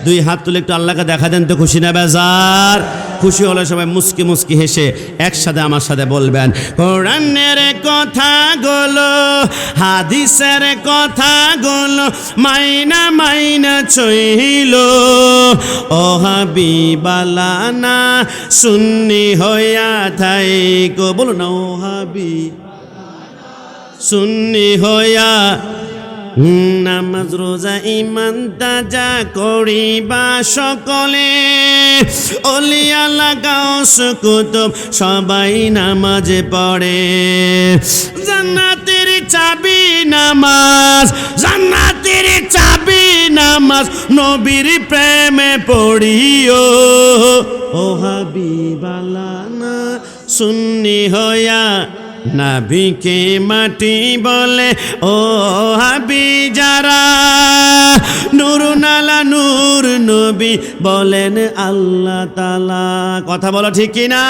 দুই হাত তুলে একটু আল্লাহকে দেখা দেন তো, খুশি না বেজার? খুশি হলে সবাই মুস্কি মুস্কি হেসে একসাথে আমার সাথে বলবেন, কোরআনের কথাগুলো হাদিসের কথাগুলো মাইনা মাইনা চইল, ও হাবিবালানা সুন্নি হইয়া থাইকো। বলো না, ও হাবি সুন্নি হইয়া। নামাজ রোজা ইমান তাজা করিবা সকলে, ওলিয়া লাগাও সুকুতুব সবাই নামাজে পড়ে। জান্নাতের চাবি নামাজ, জান্নাতের চাবি নামাজ, নবীর প্রেমে পড়িও, ও হাবিবালানা সুন্নি হইয়া নাবিকে মাটি বলে, ও হাবি যারা নূর নালা নূর নবী বলেন আল্লাহ তাআলা। কথা বলো ঠিক কিনা?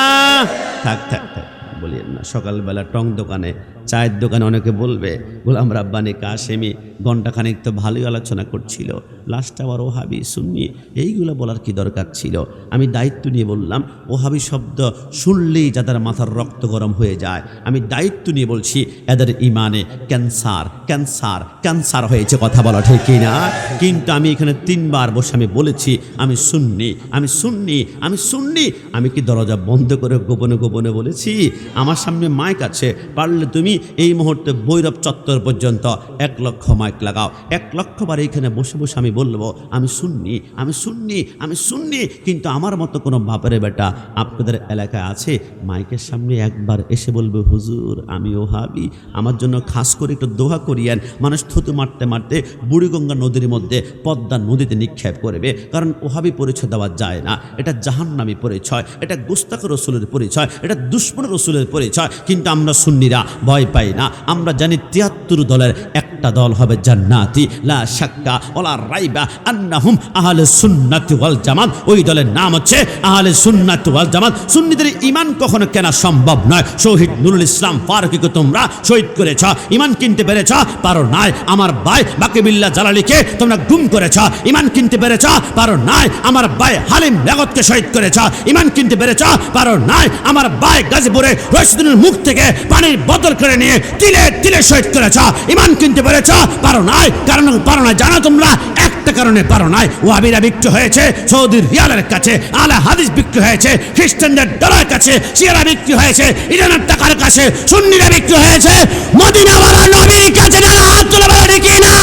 থাক থাক থাক বলিয়েন না। সকালবেলা টং দোকানে চায়ের দোকানে অনেকে বলবে, গোলাম রাব্বানি কাশেমি ঘণ্টাখানিক তো ভালোই আলোচনা করছিল, লাস্টে আবার ওহাবি সুন্নি, এইগুলো বলার কি দরকার ছিল? আমি দায়িত্ব নিয়ে বললাম, ওহাবি শব্দ শুনলেই যাদের মাথার রক্ত গরম হয়ে যায়, আমি দায়িত্ব নিয়ে বলছি এদের ইমানে ক্যান্সার ক্যান্সার ক্যান্সার হয়েছে। কথা বলা ঠিক কিনা? কিন্তু আমি এখানে 3 বার বসে আমি বলেছি আমি সুন্নি, আমি সুন্নি, আমি সুন্নি। আমি কি দরজা বন্ধ করে গোপনে গোপনে বলেছি? আমার সামনে মাইক আছে, পারলে তুমি এই মুহূর্তে ভৈরব চত্বর পর্যন্ত 1 লক্ষ মাইক লাগাও, 1 লক্ষ বার এইখানে বসে বসে আমি বলবো আমি সুন্নি, আমি সুন্নি, আমি সুন্নি। কিন্তু আমার মতো কোনো বাপের বেটা আপনাদের এলাকায় আছে মাইকের সামনে একবার এসে বলবে হুজুর আমি ওহাবি, আমার জন্য খাস করে একটু দোয়া করিয়েন। মানুষ থুতু মারতে মারতে বুড়িগঙ্গা নদীর মধ্যে পদ্মা নদীতে নিক্ষেপ করবে, কারণ ওহাবি পরিচয় দেওয়া যায় না। এটা জাহান্নামী পরিচয়, এটা গুস্তাখ রসুলের পরিচয়, এটা দুশ্মন রসুলের পরিচয়। কিন্তু আমরা সুন্নিরা ভয় পাই না। আমরা জানি 73 দলের একটা দল হবে জান্নাতি, লা শাক্কা ওয়ালা রাইবা আন্নাহুম আহলে সুন্নাতি ওয়াল জামাত। ওই দলের নাম হচ্ছে আহলে সুন্নাতি ওয়াল জামাত। সুন্নিদের ঈমান কখনো কেনা সম্ভব নয়। শহীদ নুরুল ইসলাম ফারুকীকে তোমরা শহীদ করেছ, ঈমান কিনতে পেরেছ পারো নাই। আমার ভাই বাকিবিল্লাহ জালালিকে তোমরা গুম করেছ, ঈমান কিনতে পেরেছ পারো নাই। আমার ভাই হালিম বেগতকে শহীদ করেছ, ঈমান কিনতে পেরেছ পারো নাই। আমার ভাই গাজীপুরে রশিদুলের মুখ থেকে পানির বোতল কেড়ে নিয়ে তিলে তিলে শহীদ করেছ, ঈমান কিনতে পেরেছ পারো নাই। কারণ পারো না জানো তোমরা, একটা কারণে পারো নাই। ওয়াহাবিরা বিক্রি হয়েছে সৌদির রিয়ালের কাছে, আলে হাদিস বিক্রি হয়েছে খ্রিস্টানদের ডলার কাছে, শিয়ারা বিক্রি হয়েছে ইরানের টাকার কাছে, সুন্নিরা বিক্রি হয়েছে মদিনাওয়ালা নবীর কাছে। যারা হাত তুলে বলে দেখি না।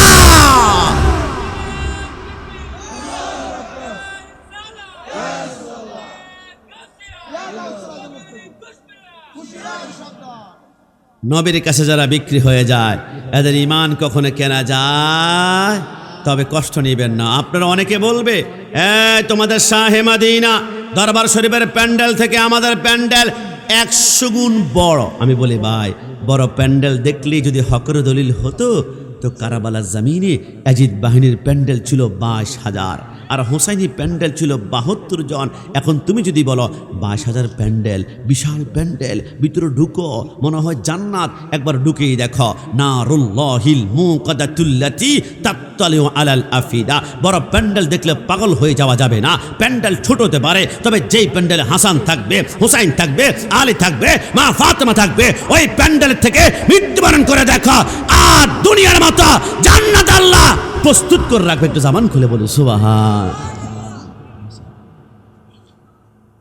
নবীর কাছে যারা বিক্রি হয়ে যায় এদের ঈমান কখনো কেনা যায়? তবে কষ্ট নেবেন না। আপনারা অনেকে বলবে তোমাদের শাহে মদিনা দরবার শরীফের প্যান্ডেল থেকে আমাদের প্যান্ডেল 100 গুণ বড়। আমি বলি ভাই, বড় প্যান্ডেল দেখলেই যদি হকের দলিল হতো তো কারাবালার জমিনে ইয়াজিদ বাহিনীর প্যান্ডেল ছিল 22,000 আর হোসাইনি প্যান্ডেল ছিল 72 জন। এখন তুমি যদি বলো 22,000 প্যান্ডেল, বিশাল প্যান্ডেল, ভিতরে ঢুকো মনে হয় জান্নাত। একবার ঢুকেই দেখো নারুল্লাহিল মুকাদ্দাতুল্লাতি তাত্তালিউ আলাল আফিদা। বড় প্যান্ডেল দেখলে পাগল হয়ে যাওয়া যাবে না। প্যান্ডেল ছোট হতে পারে, তবে যেই প্যান্ডেলে হাসান থাকবে, হোসাইন থাকবে, আলী থাকবে, মা ফাতেমা থাকবে, ওই প্যান্ডেল থেকে মৃত্যুবরণ করে দেখো আর দুনিয়ার মতো জান্নাত আল্লাহ প্রস্তুত করে রাখবে। একটু জামান খুলে বলি সুবহান।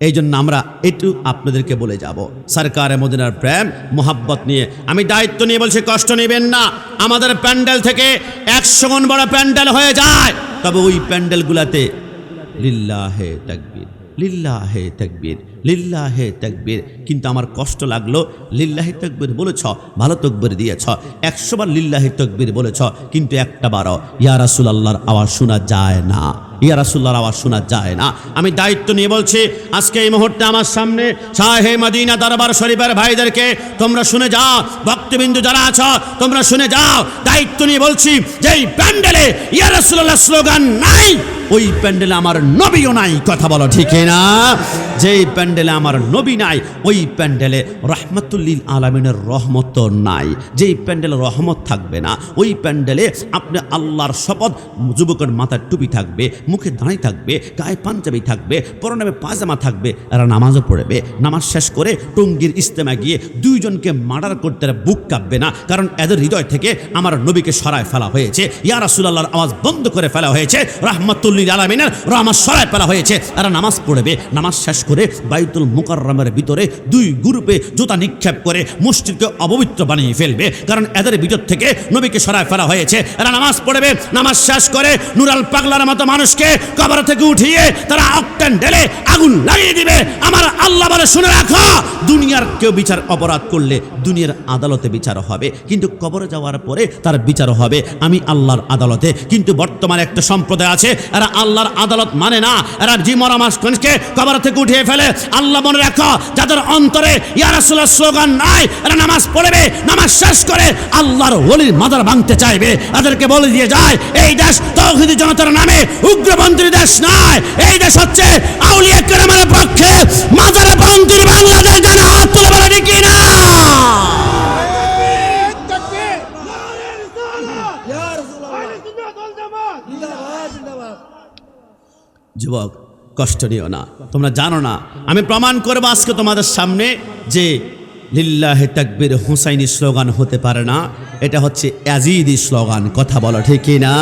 এই জন্য আমরা একটু আপনাদেরকে বলে যাব, সরকারে মদিনার প্রেম মোহাব্বত নিয়ে আমি দায়িত্ব নিয়ে বলছি, কষ্ট নেবেন না। আমাদের প্যান্ডেল থেকে 100 গুণ বড় প্যান্ডেল হয়ে যায়, তবে ওই প্যান্ডেলগুলাতে লিল্লাহে তাকবীর, লিল্লাহে তাকবীর, লিল্লাহে তাকবীর। কিন্তু আমার কষ্ট লাগলো, লিল্লাহে তাকবীর বলেছ, ভালো তাকবীর দিয়েছ, 100 বার লিল্লাহে তাকবীর বলেছ, কিন্তু একটা বারও ইয়া রাসূলুল্লাহর আওয়াজ শোনা যায় না, ইয়া রাসূলুল্লাহর আওয়াজ শোনা যায় না। আমি দায়িত্ব নিয়ে বলছি, আজকে এই মুহূর্তে আমার সামনে শাহে মদিনা দরবার শরীফের ভাইদেরকে তোমরা শুনে যাও, ভক্তবিন্দু যারা আছো তোমরা শুনে যাও। দায়িত্ব নিয়ে বলছি, যেই প্যান্ডেলে ইয়া রাসূলুল্লাহ স্লোগান নাই ওই প্যান্ডেলে আমার নবীও নাই। কথা বলো ঠিক না? যেই প্যান্ডেলে আমার নবী নাই ওই প্যান্ডেলে রাহমাতুল লিল আলামিনের রহমত নাই। যেই প্যান্ডেলে রহমত থাকবে না ওই প্যান্ডেলে আপনি আল্লাহর শপথ, যুবকের মাথার টুপি থাকবে, মুখে দাঁড়ি থাকবে, গায়ে পাঞ্জাবি থাকবে, পরনে পায়জামা থাকবে, এরা নামাজও পড়বে। নামাজ শেষ করে টঙ্গীর ইজতেমা গিয়ে 2 জনকে মার্ডার করতে বুক কাঁপবে না, কারণ এদের হৃদয় থেকে আমার নবীকে সরায় ফেলা হয়েছে, ইয়া রাসূলুল্লাহর আওয়াজ বন্ধ করে ফেলা হয়েছে, রাহমাতুল লিল আলামিনের রহমত সরায় ফেলা হয়েছে। এরা নামাজ পড়বে, নামাজ শেষ করে বাইতুল মুকাররমের ভিতরে 2 গ্রুপে জুতা নিক্ষেপ করে মসজিদকে অপবিত্র বানিয়ে ফেলবে, কারণ এদের ভিতর থেকে নবীকে সরায় ফেলা হয়েছে। এরা নামাজ পড়বে, নামাজ শেষ করে নুরাল পাগলার মতো মানুষকে কবর থেকে উঠিয়ে তারা অক্টেন ঢেলে আগুন লাগিয়ে দিবে। আমার আল্লাহ বলে শুনে রাখো, দুনিয়ার কেউ বিচার অপরাধ করলে দুনিয়ার আদালতে বিচার হবে, কিন্তু কবরে যাওয়ার পরে তার বিচার হবে আমি আল্লাহর আদালতে। কিন্তু বর্তমানে একটা সম্প্রদায় আছে, এরা আল্লাহর আদালত মানে না, এরা জিমরা মানুষকে কবর থেকে উঠিয়ে ফেলে। আল্লাহ মনে রাখো, যাদের অন্তরে ইয়া রাসূলুল্লাহ স্লোগান নাই, এরা নামাজ পড়বে, নামাজ শেষ করে আল্লাহর ওলির মাজার ভাঙতে চাইবে। এদেরকে বলে দিয়ে যায়, এই দেশ তাওহীদি জনতার নামে উগ্রপন্থী দেশ নয়, এই দেশ হচ্ছে আউলিয়া কেরামের পক্ষে মাজার ভাঙতির বাংলাদেশ। যেন হাত তুলে বলে দেখি না। যুবক কষ্ট নিও না, তোমরা জানো না, আমি প্রমাণ করবো আজকে তোমাদের সামনে যে লিল্লাহে তাকবীর হুসাইনি স্লোগান হতে পারে না, এটা হচ্ছে ইয়াজিদি স্লোগান। কথা বলো ঠিক না?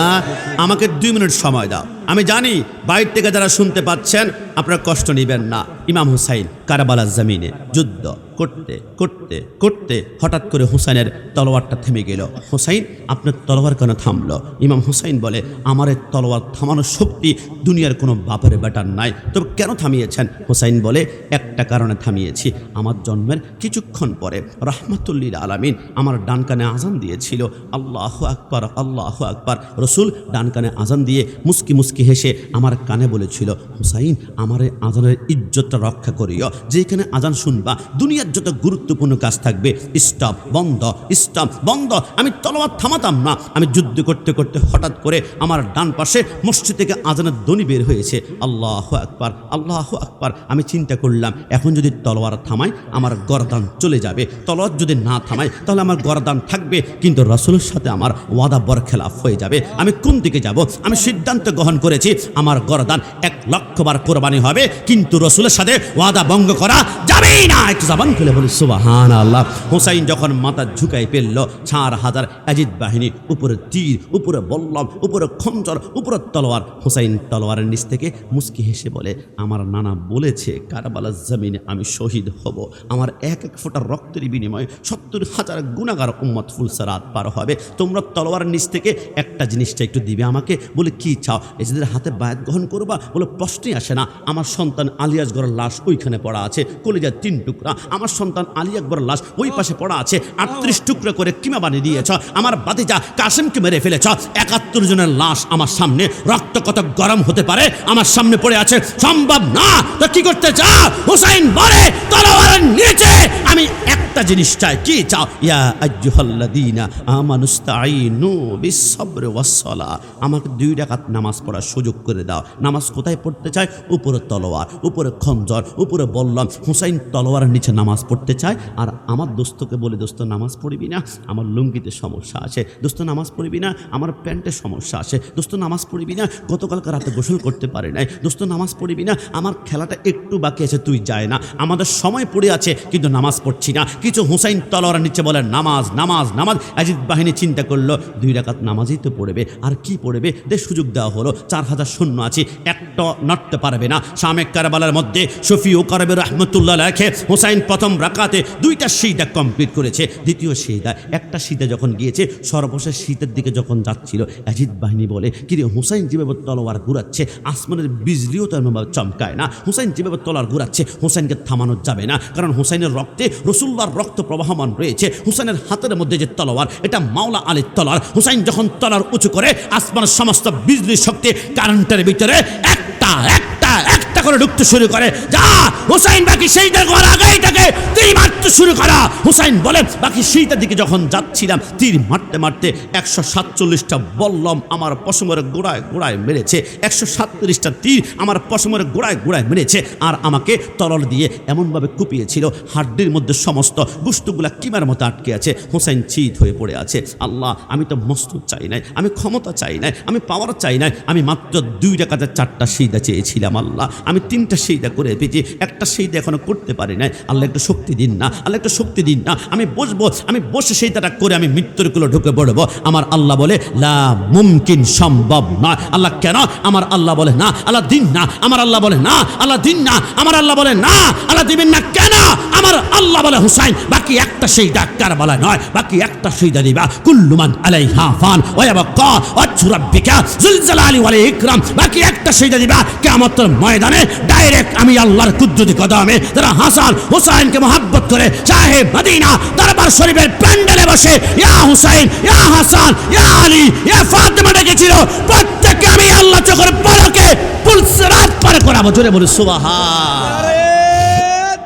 আমাকে 2 মিনিট সময় দাও। আমি জানি বাইরে থেকে যারা শুনতে পাচ্ছেন আপনারা কষ্ট নেবেন না। ইমাম হুসাইন কারবালার জমিনে যুদ্ধ করতে করতে করতে হঠাৎ করে হুসাইনের তলোয়ারটা থেমে গেল। হুসাইন, আপনার তলোয়ার কেন থামলো? ইমাম হুসাইন বলে, আমার এই তলোয়ার থামানোর শক্তি দুনিয়ার কোনো বাপের বেটার নাই, তবে কেন থামিয়েছেন? হুসাইন বলে, একটা কারণে থামিয়েছি। আমার জন্মের কিছুক্ষণ পরে রাহমাতুল্লিল আলামিন আমার ডান কানে আজান দিয়েছিল, আল্লাহু আকবার আল্লাহু আকবার। রসুল ডান কানে আজান দিয়ে মুস্কি মুস্কি হেসে আমার কানে বলেছিল, হুসাইন, আমার এই আজানের ইজ্জতটা রক্ষা করিও। যেখানে আজান শুনবা দুনিয়ার যত গুরুত্বপূর্ণ কাজ থাকবে স্টপ বন্ধ, স্টপ বন্ধ। আমি তলোয়ার থামাতাম না। আমি যুদ্ধ করতে করতে হঠাৎ করে আমার ডান পাশে মসজিদ থেকে আজানের ধ্বনি বের হয়েছে, আল্লাহু আকবার আল্লাহু আকবার। আমি চিন্তা করলাম, এখন যদি তলোয়ার থামাই আমার গর্দান চলে যাবে, তলোয়ার যদি না থামাই তাহলে আমার গর্দান থাকবে, কিন্তু রাসূলের সাথে আমার ওয়াদা বরখেলাফ হয়ে যাবে। আমি কোন দিকে যাব? আমি সিদ্ধান্ত গ্রহণ করেছি আমার গর্দান 1,00,000 বার কোরবানি হবে, কিন্তু রাসূলের সাথে ওয়াদা ভঙ্গ করা যাবেই না। একটু জবান খুলে বলি সুবহানাল্লাহ। হুসাইন যখন মাথা ঝুঁকাই ফেলল, 4,000 ইয়াজিদ বাহিনী, উপরে তীর, উপরে বল্লম, উপরে খঞ্জর, উপরে তলোয়ার। হুসাইন তলোয়ারের নিচ থেকে মুস্কি হেসে বলে, আমার নানা বলেছে কারবালার জমিনে আমি শহীদ হব। আমার এক এক ফোঁটা রক্তের বিনিময়ে 70,000 গুনাহগার উম্মত ফুলসরাত পার হবে। তোমরা তলোয়ারের নিচ থেকে একটা জিনিসটা একটু দিবে আমাকে। বলে, কি চাও? এদের হাতে বায়াত গ্রহণ করবা? বলে, প্রশ্নই আসে না। আমার সন্তান আলী আসগরের লাশ ওইখানে পড়া আছে, কলিজার 3 টুকরা। আমার সন্তান আলী আকবরের লাশ ওই পাশে পড়া আছে, 38 টুকরা করে কিমা বানিয়ে দিয়েছ। আমার ভাতিজা কাসেমকে মেরে ফেলেছ। 71 জনের লাশ আমার সামনে, রক্ত কত গরম হতে পারে আমার সামনে পড়ে আছে, সম্ভব না। তো কি করতে চাও? হুসাইন বলে, তলোয়ারের নিচে আমি একটা জিনিস চাই। কি চাও? ইয়া আইয়ুহাল্লাযীনা আমানুস্তাঈনু বিস-সাবরি ওয়াস-সালাহ। আমাকে 2 রাকাত নামাজ পড়ার সুযোগ করে দাও। নামাজ কোথায় পড়তে চাই? উপরে তলোয়ার, উপরে খঞ্জর, উপরে বললাম। হুসাইন তলোয়ারের নিচে নামাজ পড়তে চায়। আর আমার দোস্তকে বলে, দোস্ত নামাজ পড়বি না? আমার লুঙ্গিতে সমস্যা আছে। দোস্ত নামাজ পড়বি না? আমার প্যান্টে সমস্যা আছে। দোস্ত নামাজ পড়বি না? গতকালকে রাতে গোসল করতে পারে নাই। দোস্ত নামাজ পড়বি না? আমার খেলাটা একটু বাকি আছে, তুই যায় না। আমাদের সময় পড়ে আছে কিন্তু নামাজ পড়ছি না। কিছু হুসাইন তলোয়ারের নিচে বলে, নামাজ নামাজ নামাজ। ইয়াজিদ বাহিনী চিন্তা করলো 2 রাকাত নামাজই তো পড়বে, আর কি পড়বে? সুযোগ দেওয়া হলো। 4,000 সৈন্য আছে, একটা নড়তে পারবে না। শামে কারবালার মধ্যে শফি ও কারবে রাহমাতুল্লাহ আলাইহি হুসাইন প্রথম রাকাতে 2টা সিজদা কমপ্লিট করেছে। দ্বিতীয় সিজদা, একটা সিজদা যখন গিয়েছে, সর্বশেষ শীতের দিকে যখন যাচ্ছিল, ইয়াজিদ বাহিনী বলে, কিরে হুসাইন যেভাবে তলোয়ার ঘুরাচ্ছে, আসমানের বিজলিও তো এমনভাবে চমকায় না। হুসাইন যেভাবে তলোয়ার ঘুরাচ্ছে, হুসাইনকে থামানো যাবে না, কারণ হুসাইনের রক্তে রাসূলুল্লাহর রক্ত প্রবাহমান রয়েছে। হুসাইনের হাতের মধ্যে যে তলোয়ার, এটা মাওলা আলীর তলোয়ার। হুসাইন যখন তলোয়ার উঁচু করে, আসমানের সমস্ত বিজলি শক্তি কারেন্টের ভিতরে একটা একটা একটা করে ঢুকতে শুরু করে। যা হুসাইন, বাকি সেইটার ঘর আগেই থাকে, তীর মারতে শুরু করা। হুসাইন বলে, বাকি সেইটার দিকে যখন যাচ্ছিলাম, তীর মারতে মারতে 147টা বল্লম আমার পশমের গোড়ায় গোড়ায় মেরেছে। 137টা তীর আমার পশমের গোড়ায় গোড়ায় মেরেছে। আর আমাকে তলোয়ার দিয়ে এমনভাবে কুপিয়েছিল, হাড্ডির মধ্যে সমস্ত গোশতগুলা কিমার মতো আটকে আছে। হুসাইন চিত হয়ে পড়ে আছে। আল্লাহ, আমি তো মস্তক চাই নাই, আমি ক্ষমতা চাই নাই, আমি পাওয়ার চাই নাই, আমি মাত্র 2 রাকাতে 4টা সিজদা চেয়েছিলাম। আল্লাহ, আমি 3টা সিজদা করে পেয়েছি, একটা সিজদা এখনো করতে পারি নাই। আল্লাহ একটু শক্তি দিন না, আল্লাহ একটু শক্তি দিন না। আমি বসবো, আমি বসে সিজদাটা করে আমি মৃত্যুর কুলে ঢুকে পড়বো। আমার আল্লাহ বলে, লা মুমকিন, সম্ভব নয়। আল্লাহ কেন? আমার আল্লাহ বলে না, আল্লাহ দিন না। আমার আল্লাহ বলে না, আল্লাহ দিন না। আমার আল্লাহ বলে না, আল্লাহ দিবেন না। কেন? আমার আল্লাহ বলে, হুসাইন, বাকি একটা সিজদা কারবালা নয়, বাকি একটা সিজদা দিবা। কুল্লু মান আলাইহা ফান ওয়া ইয়াবকা ওয়াজহু রাব্বিকা যুল জালালি ওয়াল ইকরাম। বাকি একটা সিজদা দিবা কিয়ামতের ময়দানে, ডাইরেক্ট আমি আল্লাহর কুদরতি কদমে। যারা হাসান হুসাইনকে মহব্বত করে শাহে মদিনা দরবার শরীফের প্যান্ডেলে বসে ইয়া হুসাইন, ইয়া হাসান, ইয়া আলী, ইয়া ফাতেমা ডেকেছিল, প্রত্যেককে আমি আল্লাহ চোখের পলকে পুলসিরাত পার করাবো। জোরে বলি সুবহান। নারে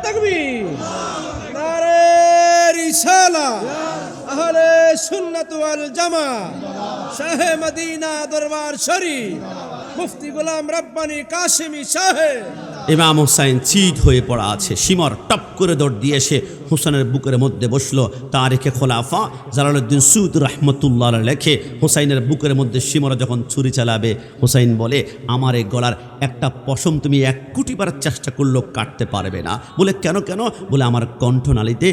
তাকবীর, নারে রিসালাত, আহলে সুন্নাত ওয়াল জামাত, শাহে মদিনা দরবার শরীফ, মুফতি গোলাম রব্বানী কাশেমী সাহেব। ইমাম হুসাইন চিত হয়ে পড়া আছে। শিমর টপ করে দৌড় দিয়ে এসে হোসেনের বুকের মধ্যে বসলো। তারিখে খোলাফা জালালউদ্দিন সুয়ুতী রহমতুল্লাহ লেখে, হোসাইনের বুকের মধ্যে শিমরা যখন ছুরি চালাবে, হোসাইন বলে আমার এই গলার একটা পশম তুমি 1 কোটি বার চেষ্টা করলেও কাটতে পারবে না। বলে কেন কেন? বলে আমার কণ্ঠনালীতে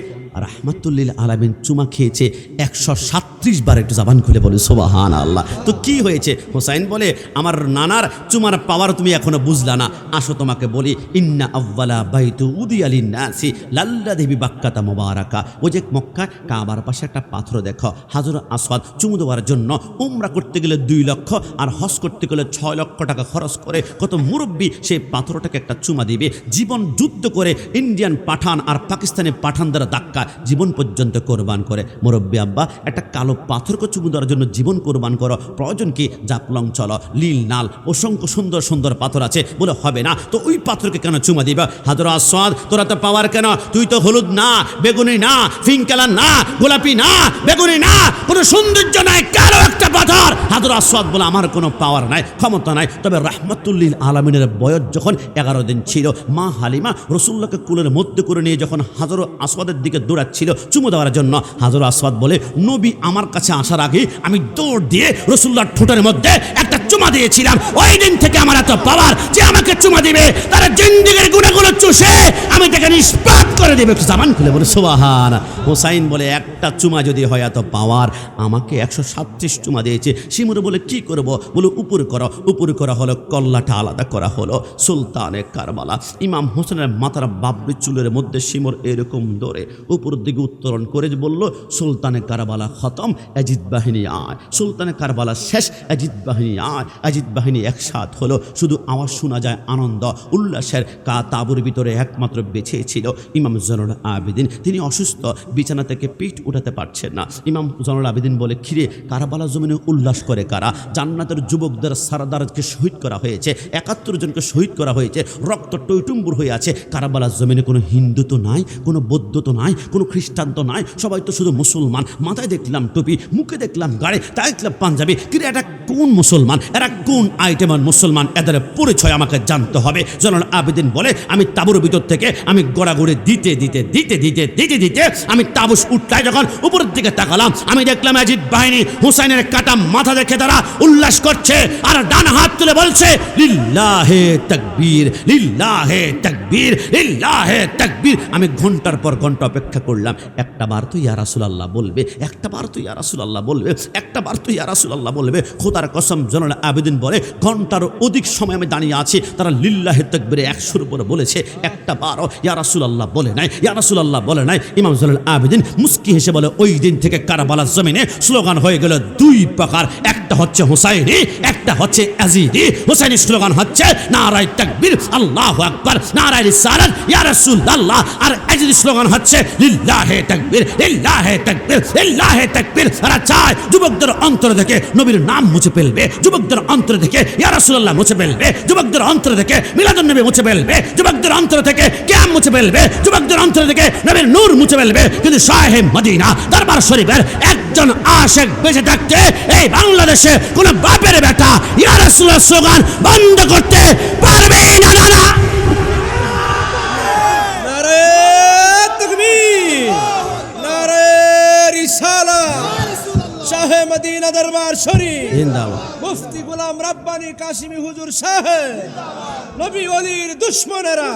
রাহমাতুল্লিল আলামিন চুমা খেয়েছে 137 বার। একটু জবান খুলে বলে সুবহানাল্লাহ। তো কি হয়েছে? হোসাইন বলে আমার নানার চুমার পাওয়ার তুমি এখনো বুঝলা না। আসো তোমাকে বলি, ইন্না আউয়ালা বাইতু উদিয়া লিন্নাসি লাল্লাযী বিবাক্কাতা মুবারাকা। ওই যে মক্কা কাবার পাশে একটা পাথর দেখো, হাজর আসওয়াদ চুমু দেওয়ার জন্য উমরা করতে গেলে 2 লক্ষ আর হজ করতে গেলে 6 লক্ষ টাকা খরচ করে কত মুরব্বী সেই পাথরটাকে একটা চুমা দিবে। জীবন যুদ্ধ করে ইন্ডিয়ান পাঠান আর পাকিস্তানি পাঠানদের ধাক্কা জীবন পর্যন্ত কোরবান করে। মুরব্বী আব্বা একটা কালো পাথরকে চুমু দেওয়ার জন্য জীবন কোরবান করো, প্রয়োজন কি? জাপলং চলো, লীল নাল অসংখ্য সুন্দর সুন্দর পাথর আছে। বলে হবে না, তো ওই পাথরকে কেন চুমা দিবা? হাজর আসওয়াদ তোরা তো পাওয়ার কেন? তুই তো হলুদ না, বেগুনি না, পিঙ্ক কালার না, গোলাপি না, বেগুনি না, কোনো সৌন্দর্য নাই, কালো একটা পাথর। হাজর আসওয়াদ বলে আমার কোনো পাওয়ার নাই, ক্ষমতা নাই। তবে রাহমাতুল্লিল আলামিনের বয়স যখন 11 দিন ছিল, মা হালিমা রাসূলুল্লাহকে কুলের মধ্যে করে নিয়ে যখন হাজর আসওয়াদের দিকে দৌড়াচ্ছিল চুমু দেওয়ার জন্য, হাজর আসওয়াদ বলে নবী আমার কাছে আসার আগে আমি দৌড় দিয়ে রাসূলুল্লাহর ঠোঁটের মধ্যে একটা চুমা দিয়েছিলাম। ওই দিন থেকে আমার এত পাওয়ার যে আমাকে চুমা দিবে তারা জিন্দেগির গুনাহগুলো চুষে আমি তাকে নিষ্পাপ করে দেবে। একটু জামান খুলে বলে সুবহান। হোসাইন বলে একটা চুমা যদি হয় এত পাওয়ার, আমাকে 137 চুমা দিয়েছে। শিমুর বলে কি করব? বলে উপরে করো। উপরে করা হলো, কল্লাটা আলাদা করা হলো। সুলতানে কারবালা ইমাম হোসেনের মাথার বাবরি চুলের মধ্যে শিমুর এরকম ধরে উপর দিকে উত্তোলন করে বলল, সুলতানে কারবালা খতম, এজিদ বাহিনী আয়। সুলতানে কারবালা শেষ, এজিদ বাহিনী আয়। এজিদ বাহিনী একসাথ হলো, শুধু আওয়াজ শোনা যায় আনন্দ উল্লাসের। তাঁবুর ভিতরে একমাত্র বেঁচে ছিল ইমাম জয়নুল আবেদিন। তিনি অসুস্থ, বিছানা থেকে পিঠ উঠাতে পারছেন না। ইমাম জয়নুল আবেদিন বলে, খিরে কারবালা জমিনে উল্লাস করে কারা? জান্নাতের যুবকদের সারদারকে শহীদ করা হয়েছে, 71 জনকে শহীদ করা হয়েছে, রক্ত টইটুম্বুর হয়ে আছে। কারবালা জমিনে কোনো হিন্দু তো নাই, কোনো বৌদ্ধ তো নাই, কোনো খ্রিস্টান তো নাই, সবাই তো শুধু মুসলমান। মাথায় দেখলাম টুপি, মুখে দেখলাম গাড়ি, তাই দেখলাম পাঞ্জাবি। কিরে এটা কোন মুসলমান? এরা কোন আইটেমের মুসলমান? এদের পরিচয় আমাকে জানতে হবে। জয়নুল আবেদিন বলে, আমি তাঁবুর ভিতর থেকে আমি গড়াগড়ি দিতে দিতে দিতে দিতে দিতে দিতে আমি তাবুস উঠলায় যখন উপরের দিকে তাকালাম, আমি দেখলাম এজিদ বাহিনী হুসাইনের কাটা মাথা দেখে তারা উল্লাস করছে আর ডান হাত তুলে বলছে, লিল্লাহে তাকবীর, লিল্লাহে তাকবীর, লিল্লাহে তাকবীর। আমি ঘন্টার পর ঘন্টা অপেক্ষা করলাম, একটা বার তো ইয়া রাসূলুল্লাহ বলবে, একটা বার তো ইয়া রাসূলুল্লাহ বলবে, একটা বার তো ইয়া রাসূলুল্লাহ বলবে। খোদার কসম জয়নুল আবেদিন বলে, ঘন্টার অধিক সময় আমি দাঁড়িয়ে আছি, তারা লিল্লাহে তাকবীরে 100-র উপরে বলেছে, একটা বারও ইয়া রাসূলুল্লাহ বলে নাই, ইয়া রাসূলুল্লাহ বলে নাই। ইমাম জয়নুল আবেদিন মুস্কি হেসে বলে, ওই দিন থেকে কারবালার জমিনে স্লোগান হয়ে গেল 2 প্রকার, একটা হচ্ছে হুসাইনি, একটা হচ্ছে ইয়াজিদি। হুসাইনি স্লোগান হচ্ছে নারায়ে তাকবীর, আল্লাহু আকবার, নারায়ে রিসালাত, ইয়া রাসূলুল্লাহ। আর ইয়াজিদি স্লোগান হচ্ছে লিল্লাহে তাকবীর, লিল্লাহে তাকবীর, লিল্লাহে তাকবীর। তারা চায় যুবকদের অন্তর থেকে নবীর নাম মুছে ফেলবে, যুবকদের অন্তর থেকে ইয়া রাসূলুল্লাহ মুছে ফেলবে, যুবকদের অন্তর থেকে মিলাদুন নবী মুছে ফেলবে, যুবকদের অন্তর থেকে কিয়াম মুছে ফেলবে, যুবকদের অন্তর থেকে নবীর নূর মুছে ফেলবে। কিন্তু শাহে মদিনা দরবার শরীফের একজন আশিক বেঁচে থাকতে এই বাংলাদেশে কোন বাপের বেটা ইয়া রাসূলুল্লাহ স্লোগান বন্ধ করতে পারবে না। নারায়ে তাকবীর, নারায়ে রিসালাত, শাহে মদিনা দরবার শরীফ জিন্দাবাদ। মুফতি গোলাম রাব্বানী কাশিমি হুজুর সাহেব, নবী ওলির দুশমনেরা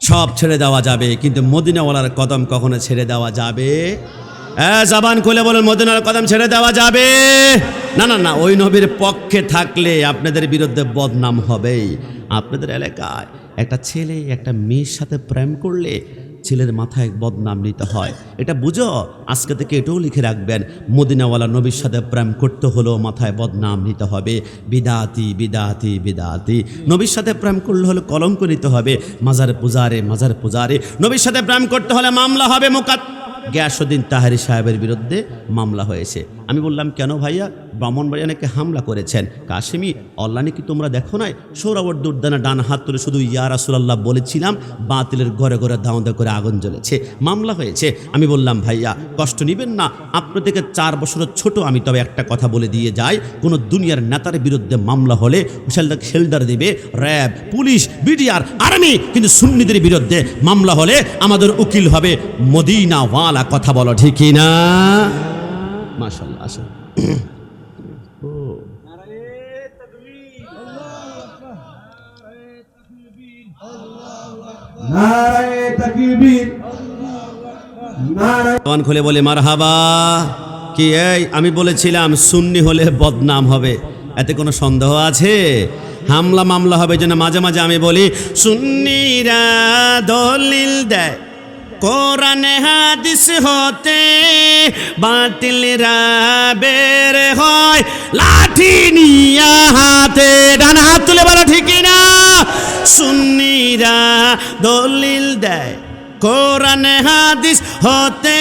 সব ছেড়ে দেওয়া যাবে, কিন্তু মদিনাওয়ালার কদম কখনো ছেড়ে দেওয়া যাবে? জবান খুলে বলেন, মদিনার কদম ছেড়ে দেওয়া যাবে না? না না, ওই নবীর পক্ষে থাকলে আপনাদের বিরুদ্ধে বদনাম হবেই। আপনাদের এলাকায় একটা ছেলে একটা মেয়ের সাথে প্রেম করলে ছেলের মাথায় বদনাম নিতে হয়, এটা বুঝো। আজকে থেকে এটাও লিখে রাখবেন, মদিনাওয়ালা নবীর সাথে প্রেম করতে হলেও মাথায় বদনাম নিতে হবে। বিদাতি বিদাতি বিদাতি। নবীর সাথে প্রেম করলে হলে কলঙ্ক নিতে হবে। মাজার পূজারে, মাজার পূজারে। নবীর সাথে প্রেম করতে হলে মামলা হবে, গিয়াসউদ্দিন তাহারি সাহেবের বিরুদ্ধে মামলা হয়েছে। আমি বললাম কেন ভাইয়া? ব্রাহ্মণবাড়িয়া নাকি হামলা করেছেন। কাশেমি অল্লানি কি তোমরা দেখো নাই? সৌরাবর্দ উদ্যানে ডান হাত তুলে শুধু ইয়া রাসূলুল্লাহ বলেছিলাম, বাতিলের ঘরে ঘরে দাঁড়া করে আগুন জ্বলেছে, মামলা হয়েছে। আমি বললাম ভাইয়া কষ্ট নেবেন না, আপনার থেকে 4 বছরের ছোট আমি, তবে একটা কথা বলে দিয়ে যাই, কোনো দুনিয়ার নেতার বিরুদ্ধে মামলা হলে শেল্টার দিবে র্যাব, পুলিশ, বিডিআর, আর্মি, কিন্তু সুন্নিদের বিরুদ্ধে মামলা হলে আমাদের উকিল হবে মদিনাওয়ালা। কথা বলো ঠিক না? মাশাআল্লাহ। আসেন। নারায়ে তাকবীর, নারায়ে জবান খুলে বলে মারহাবা। কি এই আমি বলেছিলাম সুন্নি হলে বদনাম হবে, এতে কোনো সন্দেহ আছে? হামলা মামলা হবে যেন মাঝে মাঝে আমি বলি সুন্নিরা দলিল দেয় কোরআনে হাদিস হতে, বাতিলরা বের হয় লাঠি নিয়া হাতে। ডান হাত তুলে বলো ঠিক না? সুন্নিরা দলিল দেয় কোরআনে হাদিস হতে,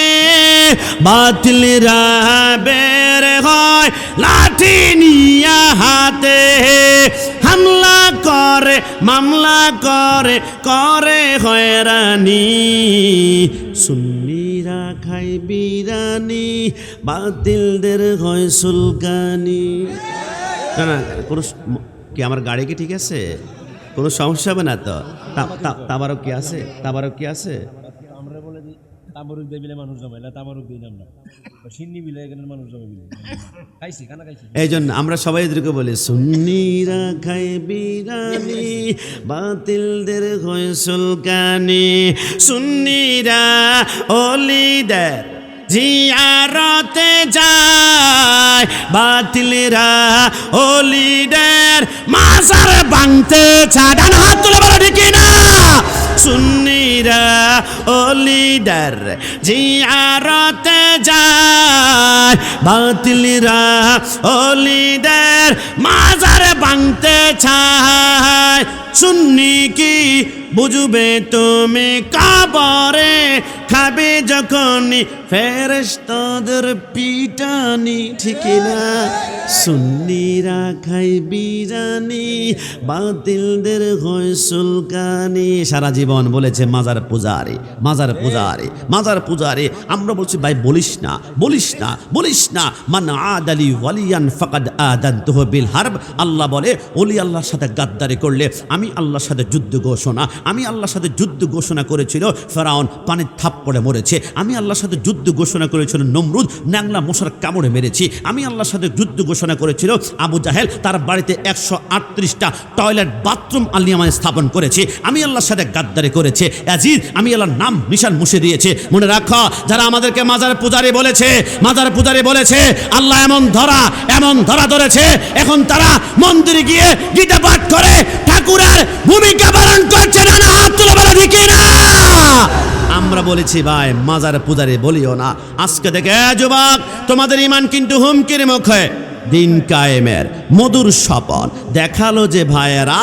বাতিলরা বের হয় লাঠি নিয়া হাতে। হামলা করে মামলা করে করে হয়রানি, সুন্নিরা খায় বিরানি, বাতিলদের হয় সুলকানি। না না, কোনো কি আমার গাড়ি কি ঠিক আছে? কোনো সমস্যা হবে না তো? তাবারক কি আছে? তাবারক কি আছে? আমরা বলে দিই তামারুক দিয়ে বিলে মানুষ জমাই না, তামারুক দিই না আমরা, সিন্নি বিলে এখানে মানুষ জমে বিলে খাইছি, খানা খাইছি। এই জন্য আমরা সবাই এদেরকে বলি সুন্নিরা খায় বিরানি, বাতিলদের হয় সুলকানি। সুন্নিরা ওলিদের জিয়ারতে যায়, বাতিলরা ওলিদের মাজার ভাঙতে চায়। ডান হাত তুলে বলো ঠিক না? সুন্নিরা ওলিদের জিয়ারতে যায়, বাতিলরা ওলিদের মাজার ভাঙতে চায়। সুন্নি কি বুঝবে তুমি কবরে খাবে যখন ফেরেশতাদের পিটানি, ঠিক না? সুন্নিরা খায় বিরানি, বাতিলদের হয় সুলকানি। সারা জীবন বলেছে মাজার পূজারি, মাজার পূজারি, মাজার পূজারি। আমরা বলছি ভাই বলিস না, বলিস না, বলিস না। মান আদালি ওয়ালিয়ান ফাকাদ আযানতুহু বিল হারব। আল্লাহ বলে ওলি আল্লাহর সাথে গাদ্দারি করলে আমি আল্লাহর সাথে যুদ্ধ ঘোষণা। আমি আল্লাহর সাথে যুদ্ধ ঘোষণা করেছিল ফেরাউন, পানির থাপ্পড়ে মরেছে। আমি আল্লাহর সাথে যুদ্ধ ঘোষণা করেছিল নমরুদ, ন্যাংলা মশার কামড়ে মেরেছি। আমি আল্লাহর সাথে যুদ্ধ ঘোষণা করেছিল আবু জাহেল, তার বাড়িতে 138টা টয়লেট বাথরুম আলিয়ামায় স্থাপন করেছি। আমি আল্লাহর সাথে গাদ্দারি করেছে ইয়াজিদ, আমি আল্লাহর নাম নিশান মুছে দিয়েছে। মনে রাখো, যারা আমাদেরকে মাজার পূজারি বলেছে, মাজার পূজারি বলেছে, আল্লাহ এমন ধরা ধরেছে, এখন তারা মন্দিরে গিয়ে গীতা পাঠ করে ঠাকুরের ভূমিকা পালন করছে। না না, হাত তুলে বলা ঠিক না? আমরা বলেছি ভাই মাজার পূজারি বলিও না। আজকে থেকে যুবক তোমাদের ইমান কিন্তু হুমকির মুখে। দিন কায়েমের মধুর শপথ দেখালো যে ভাইয়েরা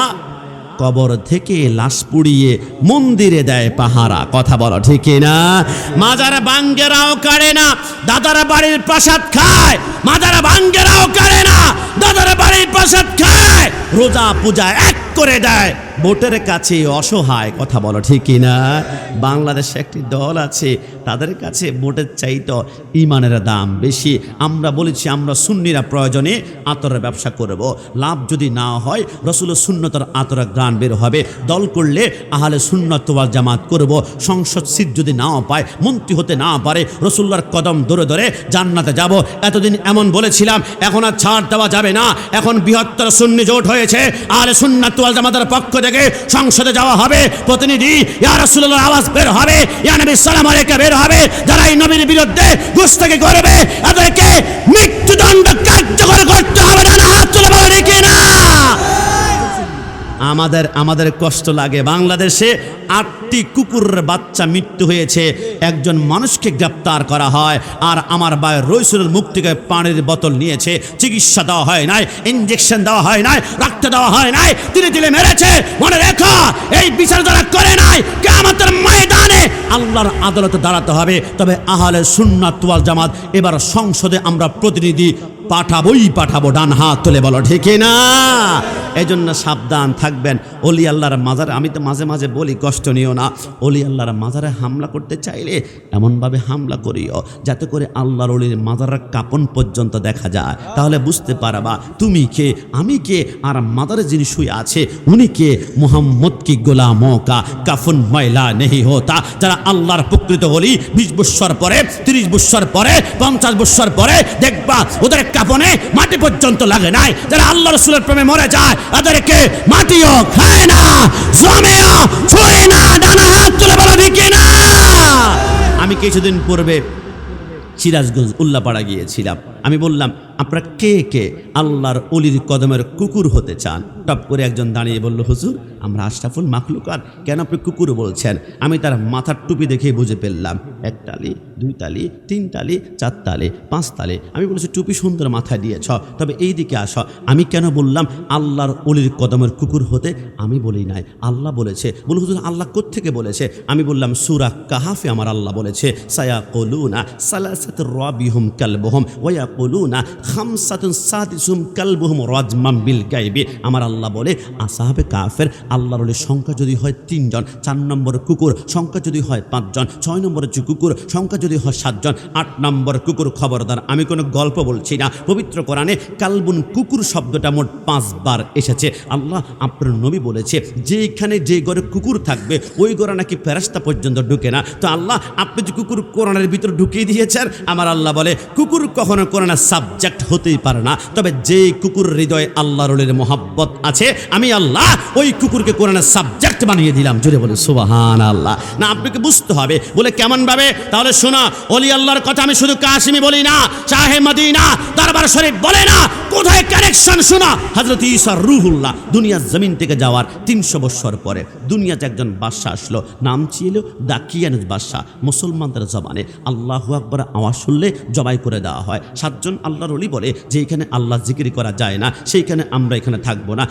কবর থেকে লাশ পুড়িয়ে মন্দিরে দেয় পাহারা। কথা বলো ঠিক না? মাজার বাঙ্গেরাও কাড়ে না, দাদার বাড়ির প্রসাদ খায়। মাজার বাঙ্গেরাও কাড়ে না, দাদার বাড়ির প্রসাদ খায়। রোজা পূজা এক করে দেয়, ভোটের কাছে অসহায়। কথা বলো ঠিক না? বাংলাদেশে একটি দল আছে, তাদের কাছে ভোটের চাইতে ইমানের দাম বেশি। আমরা বলেছি আমরা সুন্নিরা প্রয়োজনে আতরের ব্যবসা করব, লাভ যদি না হয় রসুলের সুন্নতের আতরের গ্রান বের হবে। দল করলে আহলে সুন্নাত ওয়াল জামাত করব। সংসদ সিট যদি নাও পায়, মন্ত্রী হতে না পারে, রসুল্লাহর কদম ধরে ধরে জান্নাতে যাব। এতদিন এমন বলেছিলাম, এখন আর ছাড় দেওয়া যাবে না। এখন বৃহত্তর সুন্নি জোট হয়েছে, আহলে সুন্নাত ওয়াল জামাতের পক্ষ থেকে সংসদে যাওয়া হবে। প্রতিনিধি ইয়া রাসূলুল্লাহর আওয়াজ বের হবে, ইয়া নবী সালাম আলাইকা বের হবে। যারা এই নবীর বিরুদ্ধে গুস্তাখি করবে তাদেরকে মৃত্যুদণ্ড কার্যকর করতে হবে। না হাত তুলে বলে কি না? আমাদের কষ্ট লাগে। বাংলাদেশে 8টি কুকুরের বাচ্চা মৃত্যু হয়েছে, একজন মানুষকে গ্রেপ্তার করা হয়। আর আমার ভাই রইসুলের মুখ থেকে পানির বোতল নিয়েছে, চিকিৎসা দেওয়া হয় নাই, ইঞ্জেকশন দেওয়া হয় নাই, রক্ত দেওয়া হয় নাই, তিলে তিলে মেরেছে। মনে রেখো, এই বিচার যারা করে নাই কিয়ামতের ময়দানে আল্লাহর আদালতে দাঁড়াতে হবে। তবে আহলে সুন্নাত ওয়াল জামাত এবার সংসদে আমরা প্রতিনিধি পাঠাবো, ডান হাত তুলে বলো ঠিক না? এই জন্য সাবধান থাকবেন। অলি আল্লাহর মাজারে, আমি তো মাঝে মাঝে বলি কষ্ট নিও না, অলি আল্লাহর মাজারে হামলা করতে চাইলে এমনভাবে হামলা করিও যাতে করে আল্লাহর অলির মাজারের কাপন পর্যন্ত দেখা যায়, তাহলে বুঝতে পারবা তুমি কে আমি কে, আর মাজারে যিনি শুয়ে আছে উনি কে। মুহাম্মদ কি গোলামোं का কাফন ময়লা নেই হতা। যারা আল্লাহর প্রকৃত অলি 20 বছর পরে, 30 বছর পরে, 50 বছর পরে দেখবা ওদের কাপনে মাটি পর্যন্ত লাগে নাই। যারা আল্লাহ রাসূলের প্রেমে মরে যায় তাদেরকে মাটিও খায় না, জমিও ছুঁয়ে না। ডানা হাত তুলে বলো ঠিক না? আমি কিছুদিন পূর্বে সিরাজগঞ্জ উল্লাপাড়া গিয়েছিলাম। আমি বললাম আপনারা কে কে আল্লাহর অলির কদমের কুকুর হতে চান? টপ করে একজন দাঁড়িয়ে বলল, হুজুর আমরা আশরাফুল মাখলুকাত, কেন আপনি কুকুর বলছেন? আমি তার মাথার টুপি দেখে বুঝে ফেললাম, 1 তালি 2 তালি 3 তালি 4 তালি 5 তালি। আমি বলেছি টুপি সুন্দর মাথায় দিয়েছ, তবে এই দিকে আসো। আমি কেন বললাম আল্লাহর অলির কদমের কুকুর হতে? আমি বলি নাই, আল্লাহ বলেছে। বল হুজুর আল্লাহ কোত্থেকে বলেছে? আমি বললাম সূরা কাহাফে আমার আল্লাহ বলেছে, সায়াকুলুনা সালাসাতুর রাবিহুম কালবুহুম ওয়া ইয়াকুলুনা খামসাতুন সাদিসুম কালবুহুম রাজমান বিল গায়বি। আমার আল্লাহ বলে আসহাবে কাফের আল্লাহর ওলির সংখ্যা যদি হয় 3 জন, 4 নম্বর কুকুর সংখ্যা যদি হয় 5 জন, 6 নম্বরের কুকুর সংখ্যা যদি হয় 7 জন, 8 নম্বর কুকুর। খবরদার আমি কোনো গল্প বলছি না, পবিত্র কোরআনে কালবুন কুকুর শব্দটা মোট 5 বার এসেছে। আল্লাহ আপনার নবী বলেছে যেখানে যে ঘরে কুকুর থাকবে ওই ঘরে নাকি ফেরেশতা পর্যন্ত ঢুকে না। তো আল্লাহ আপনি যে কুকুর কোরআনের ভিতর ঢুকিয়ে দিয়েছেন, আমার আল্লাহ বলে কুকুর কখনো কোরআনের সাবজেক্ট হতেই পারে না। তবে যে কুকুর হৃদয়ে আল্লাহর ওলির মোহাব্বত আছে, আমি আল্লাহ ওই কুকুরকে কোরআনের সাবজেক্ট বানিয়ে দিলাম। জোরে বলে সুবহানাল্লাহ। না আপনাকে বুঝতে হবে। বলে কেমন ভাবে? তাহলে শোনা, অলি আল্লাহর কথা আমি শুধু কাশিমি বলি না, শাহে মদিনা দরবার শরীফ বলে না, কোথায় কানেকশন শোনা। হযরত ঈসা রূহুল্লাহ দুনিয়ার জমিন থেকে যাওয়ার 300 বছর পরে দুনিয়াতে একজন বাদশা আসলো, নাম ছিল দাকিয়ানুস বাদশা। মুসলমানদের জবানে আল্লাহু আকবার আওয়াজ শুনলে জবাই করে দেওয়া হয়। 7 জন আল্লাহর ওলি বলে যে এখানে আল্লাহ জিকির করা যায় না, সেইখানে আমরা এখানে থাকবো না।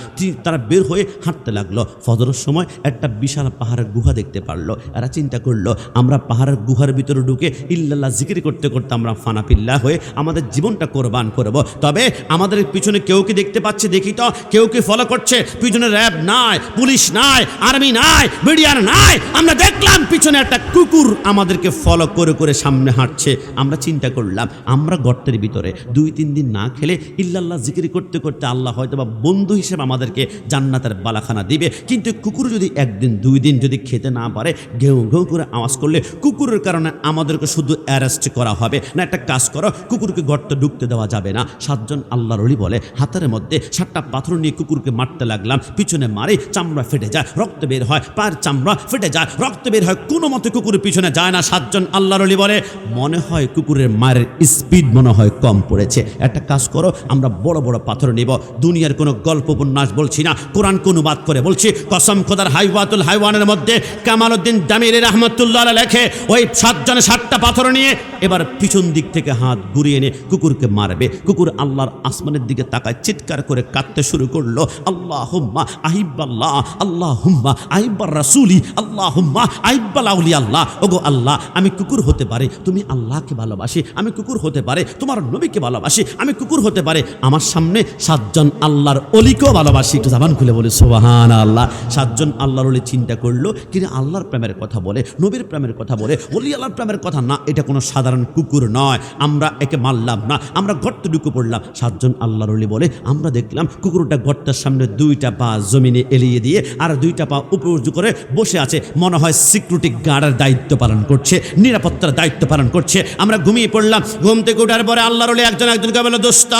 তারা বের হয়ে হাঁটতে লাগলো। ফজরের সময় একটা বিশাল পাহাড়ের গুহা দেখতে পারলো। এরা চিন্তা করলো আমরা পাহাড়ের গুহার ভিতরে ঢুকে ইল্লাল্লাহ জিকির করতে করতে আমরা ফানাফিল্লাহ হয়ে আমাদের জীবনটা কোরবান করব। তবে আমাদের পিছনে কেউ কি দেখতে পাচ্ছে? দেখি তো কেউ কি ফলো করছে? পিছনে র্যাব নাই, পুলিশ নাই, আর্মি নাই, মিডিয়ার নাই। আমরা দেখলাম পিছনে একটা কুকুর আমাদেরকে ফলো করে করে সামনে হাঁটছে। আমরা চিন্তা করলাম আমরা গর্তের ভিতরে 2-3 দিন না খেলে ইল্লাল্লাহ জিকির করতে করতে আল্লাহ হয়তো বা বন্ধু হিসেবে আমাদেরকে জান্নাতের বালাখানা দিবে। কিন্তু কুকুর যদি 1 দিন 2 দিন যদি খেতে না পারে, ঘেউ ঘেউ করে আওয়াজ করলে কুকুরের কারণে আমাদেরকে শুধু অ্যারেস্ট করা হবে না। একটা কাজ করো, কুকুরকে গর্তে ঢুকতে দেওয়া যাবে না। 7 জন আল্লাহর ওলি বলে হাতের মধ্যে 7টা পাথর নিয়ে কুকুরকে মারতে লাগলাম। পিছনে মারে, চামড়া ফেটে যায়, রক্ত বের হয়, পায়ের চামড়া ফেটে যায়, রক্ত বের হয়, কোনো মতে কুকুরের পিছনে যায় না। 7 জন আল্লাহর ওলি বলে মনে হয় কুকুরের মায়ের স্পিড মনে হয় কম পড়েছে। একটা কাজ করো, আমরা বড় বড় পাথর নিব। দুনিয়ার কোনো গল্প উপন্যাস বলছি না, কোরআন অনুবাদ করে বলছি। কসম খোদার হাইওয়াতুল হাইওয়ানের মধ্যে কামালউদ্দিন দামিরি রাহমাতুল্লাহ আলাইহি লেখে ওই 7 জনে 7টা পাথর নিয়ে এবার পিছন দিক থেকে হাত ঘুরিয়ে এনে কুকুরকে মারবে। কুকুর আল্লাহর আসমানের দিকে তাকায় চিৎকার করে কাঁদতে শুরু করলো, আল্লাহুম্মা আহিব্বাল্লাহ, আল্লাহুম্মা আহিব্বার রাসূলি, আল্লাহুম্মা আহিব্বাল আউলিয়া আল্লাহ। ওগো আল্লাহ, আমি কুকুর হতে পারে তুমি আল্লাহকে ভালোবাসি, আমি কুকুর হতে পারে তোমার নবীকে ভালোবাসি, আমি কুকুর হতে পারে আমার সামনে 7 জন আল্লাহর অলিকেও ভালোবাসি। একটু জবান খুলে বলে সুবহানাল্লাহ। 7 জন আল্লাহর অলি চিন্তা করলো কিনা আল্লাহর প্রেমের কথা বলে, নবীর প্রেমের কথা বলে, অলি আল্লাহর প্রেমের কথা না, এটা কোনো সাধারণ কুকুর নয়। আমরা একে মারলাম না, আমরা গর্তে ঢুকে পড়লাম। 7 জন আল্লাহর অলি বলে আমরা দেখলাম কুকুরটা গর্তের সামনে 2টা পা জমিনে এলিয়ে দিয়ে আর 2টা পা উপর উঁচু করে বসে আছে। মনে হয় সিকিউরিটি গার্ডের দায়িত্ব পালন করছে, নিরাপত্তার দায়িত্ব পালন করছে। আমরা ঘুমিয়ে পড়লাম। ঘুম থেকে ওঠার পরে আল্লাহর ওলি একজনকে বলে দোস্ত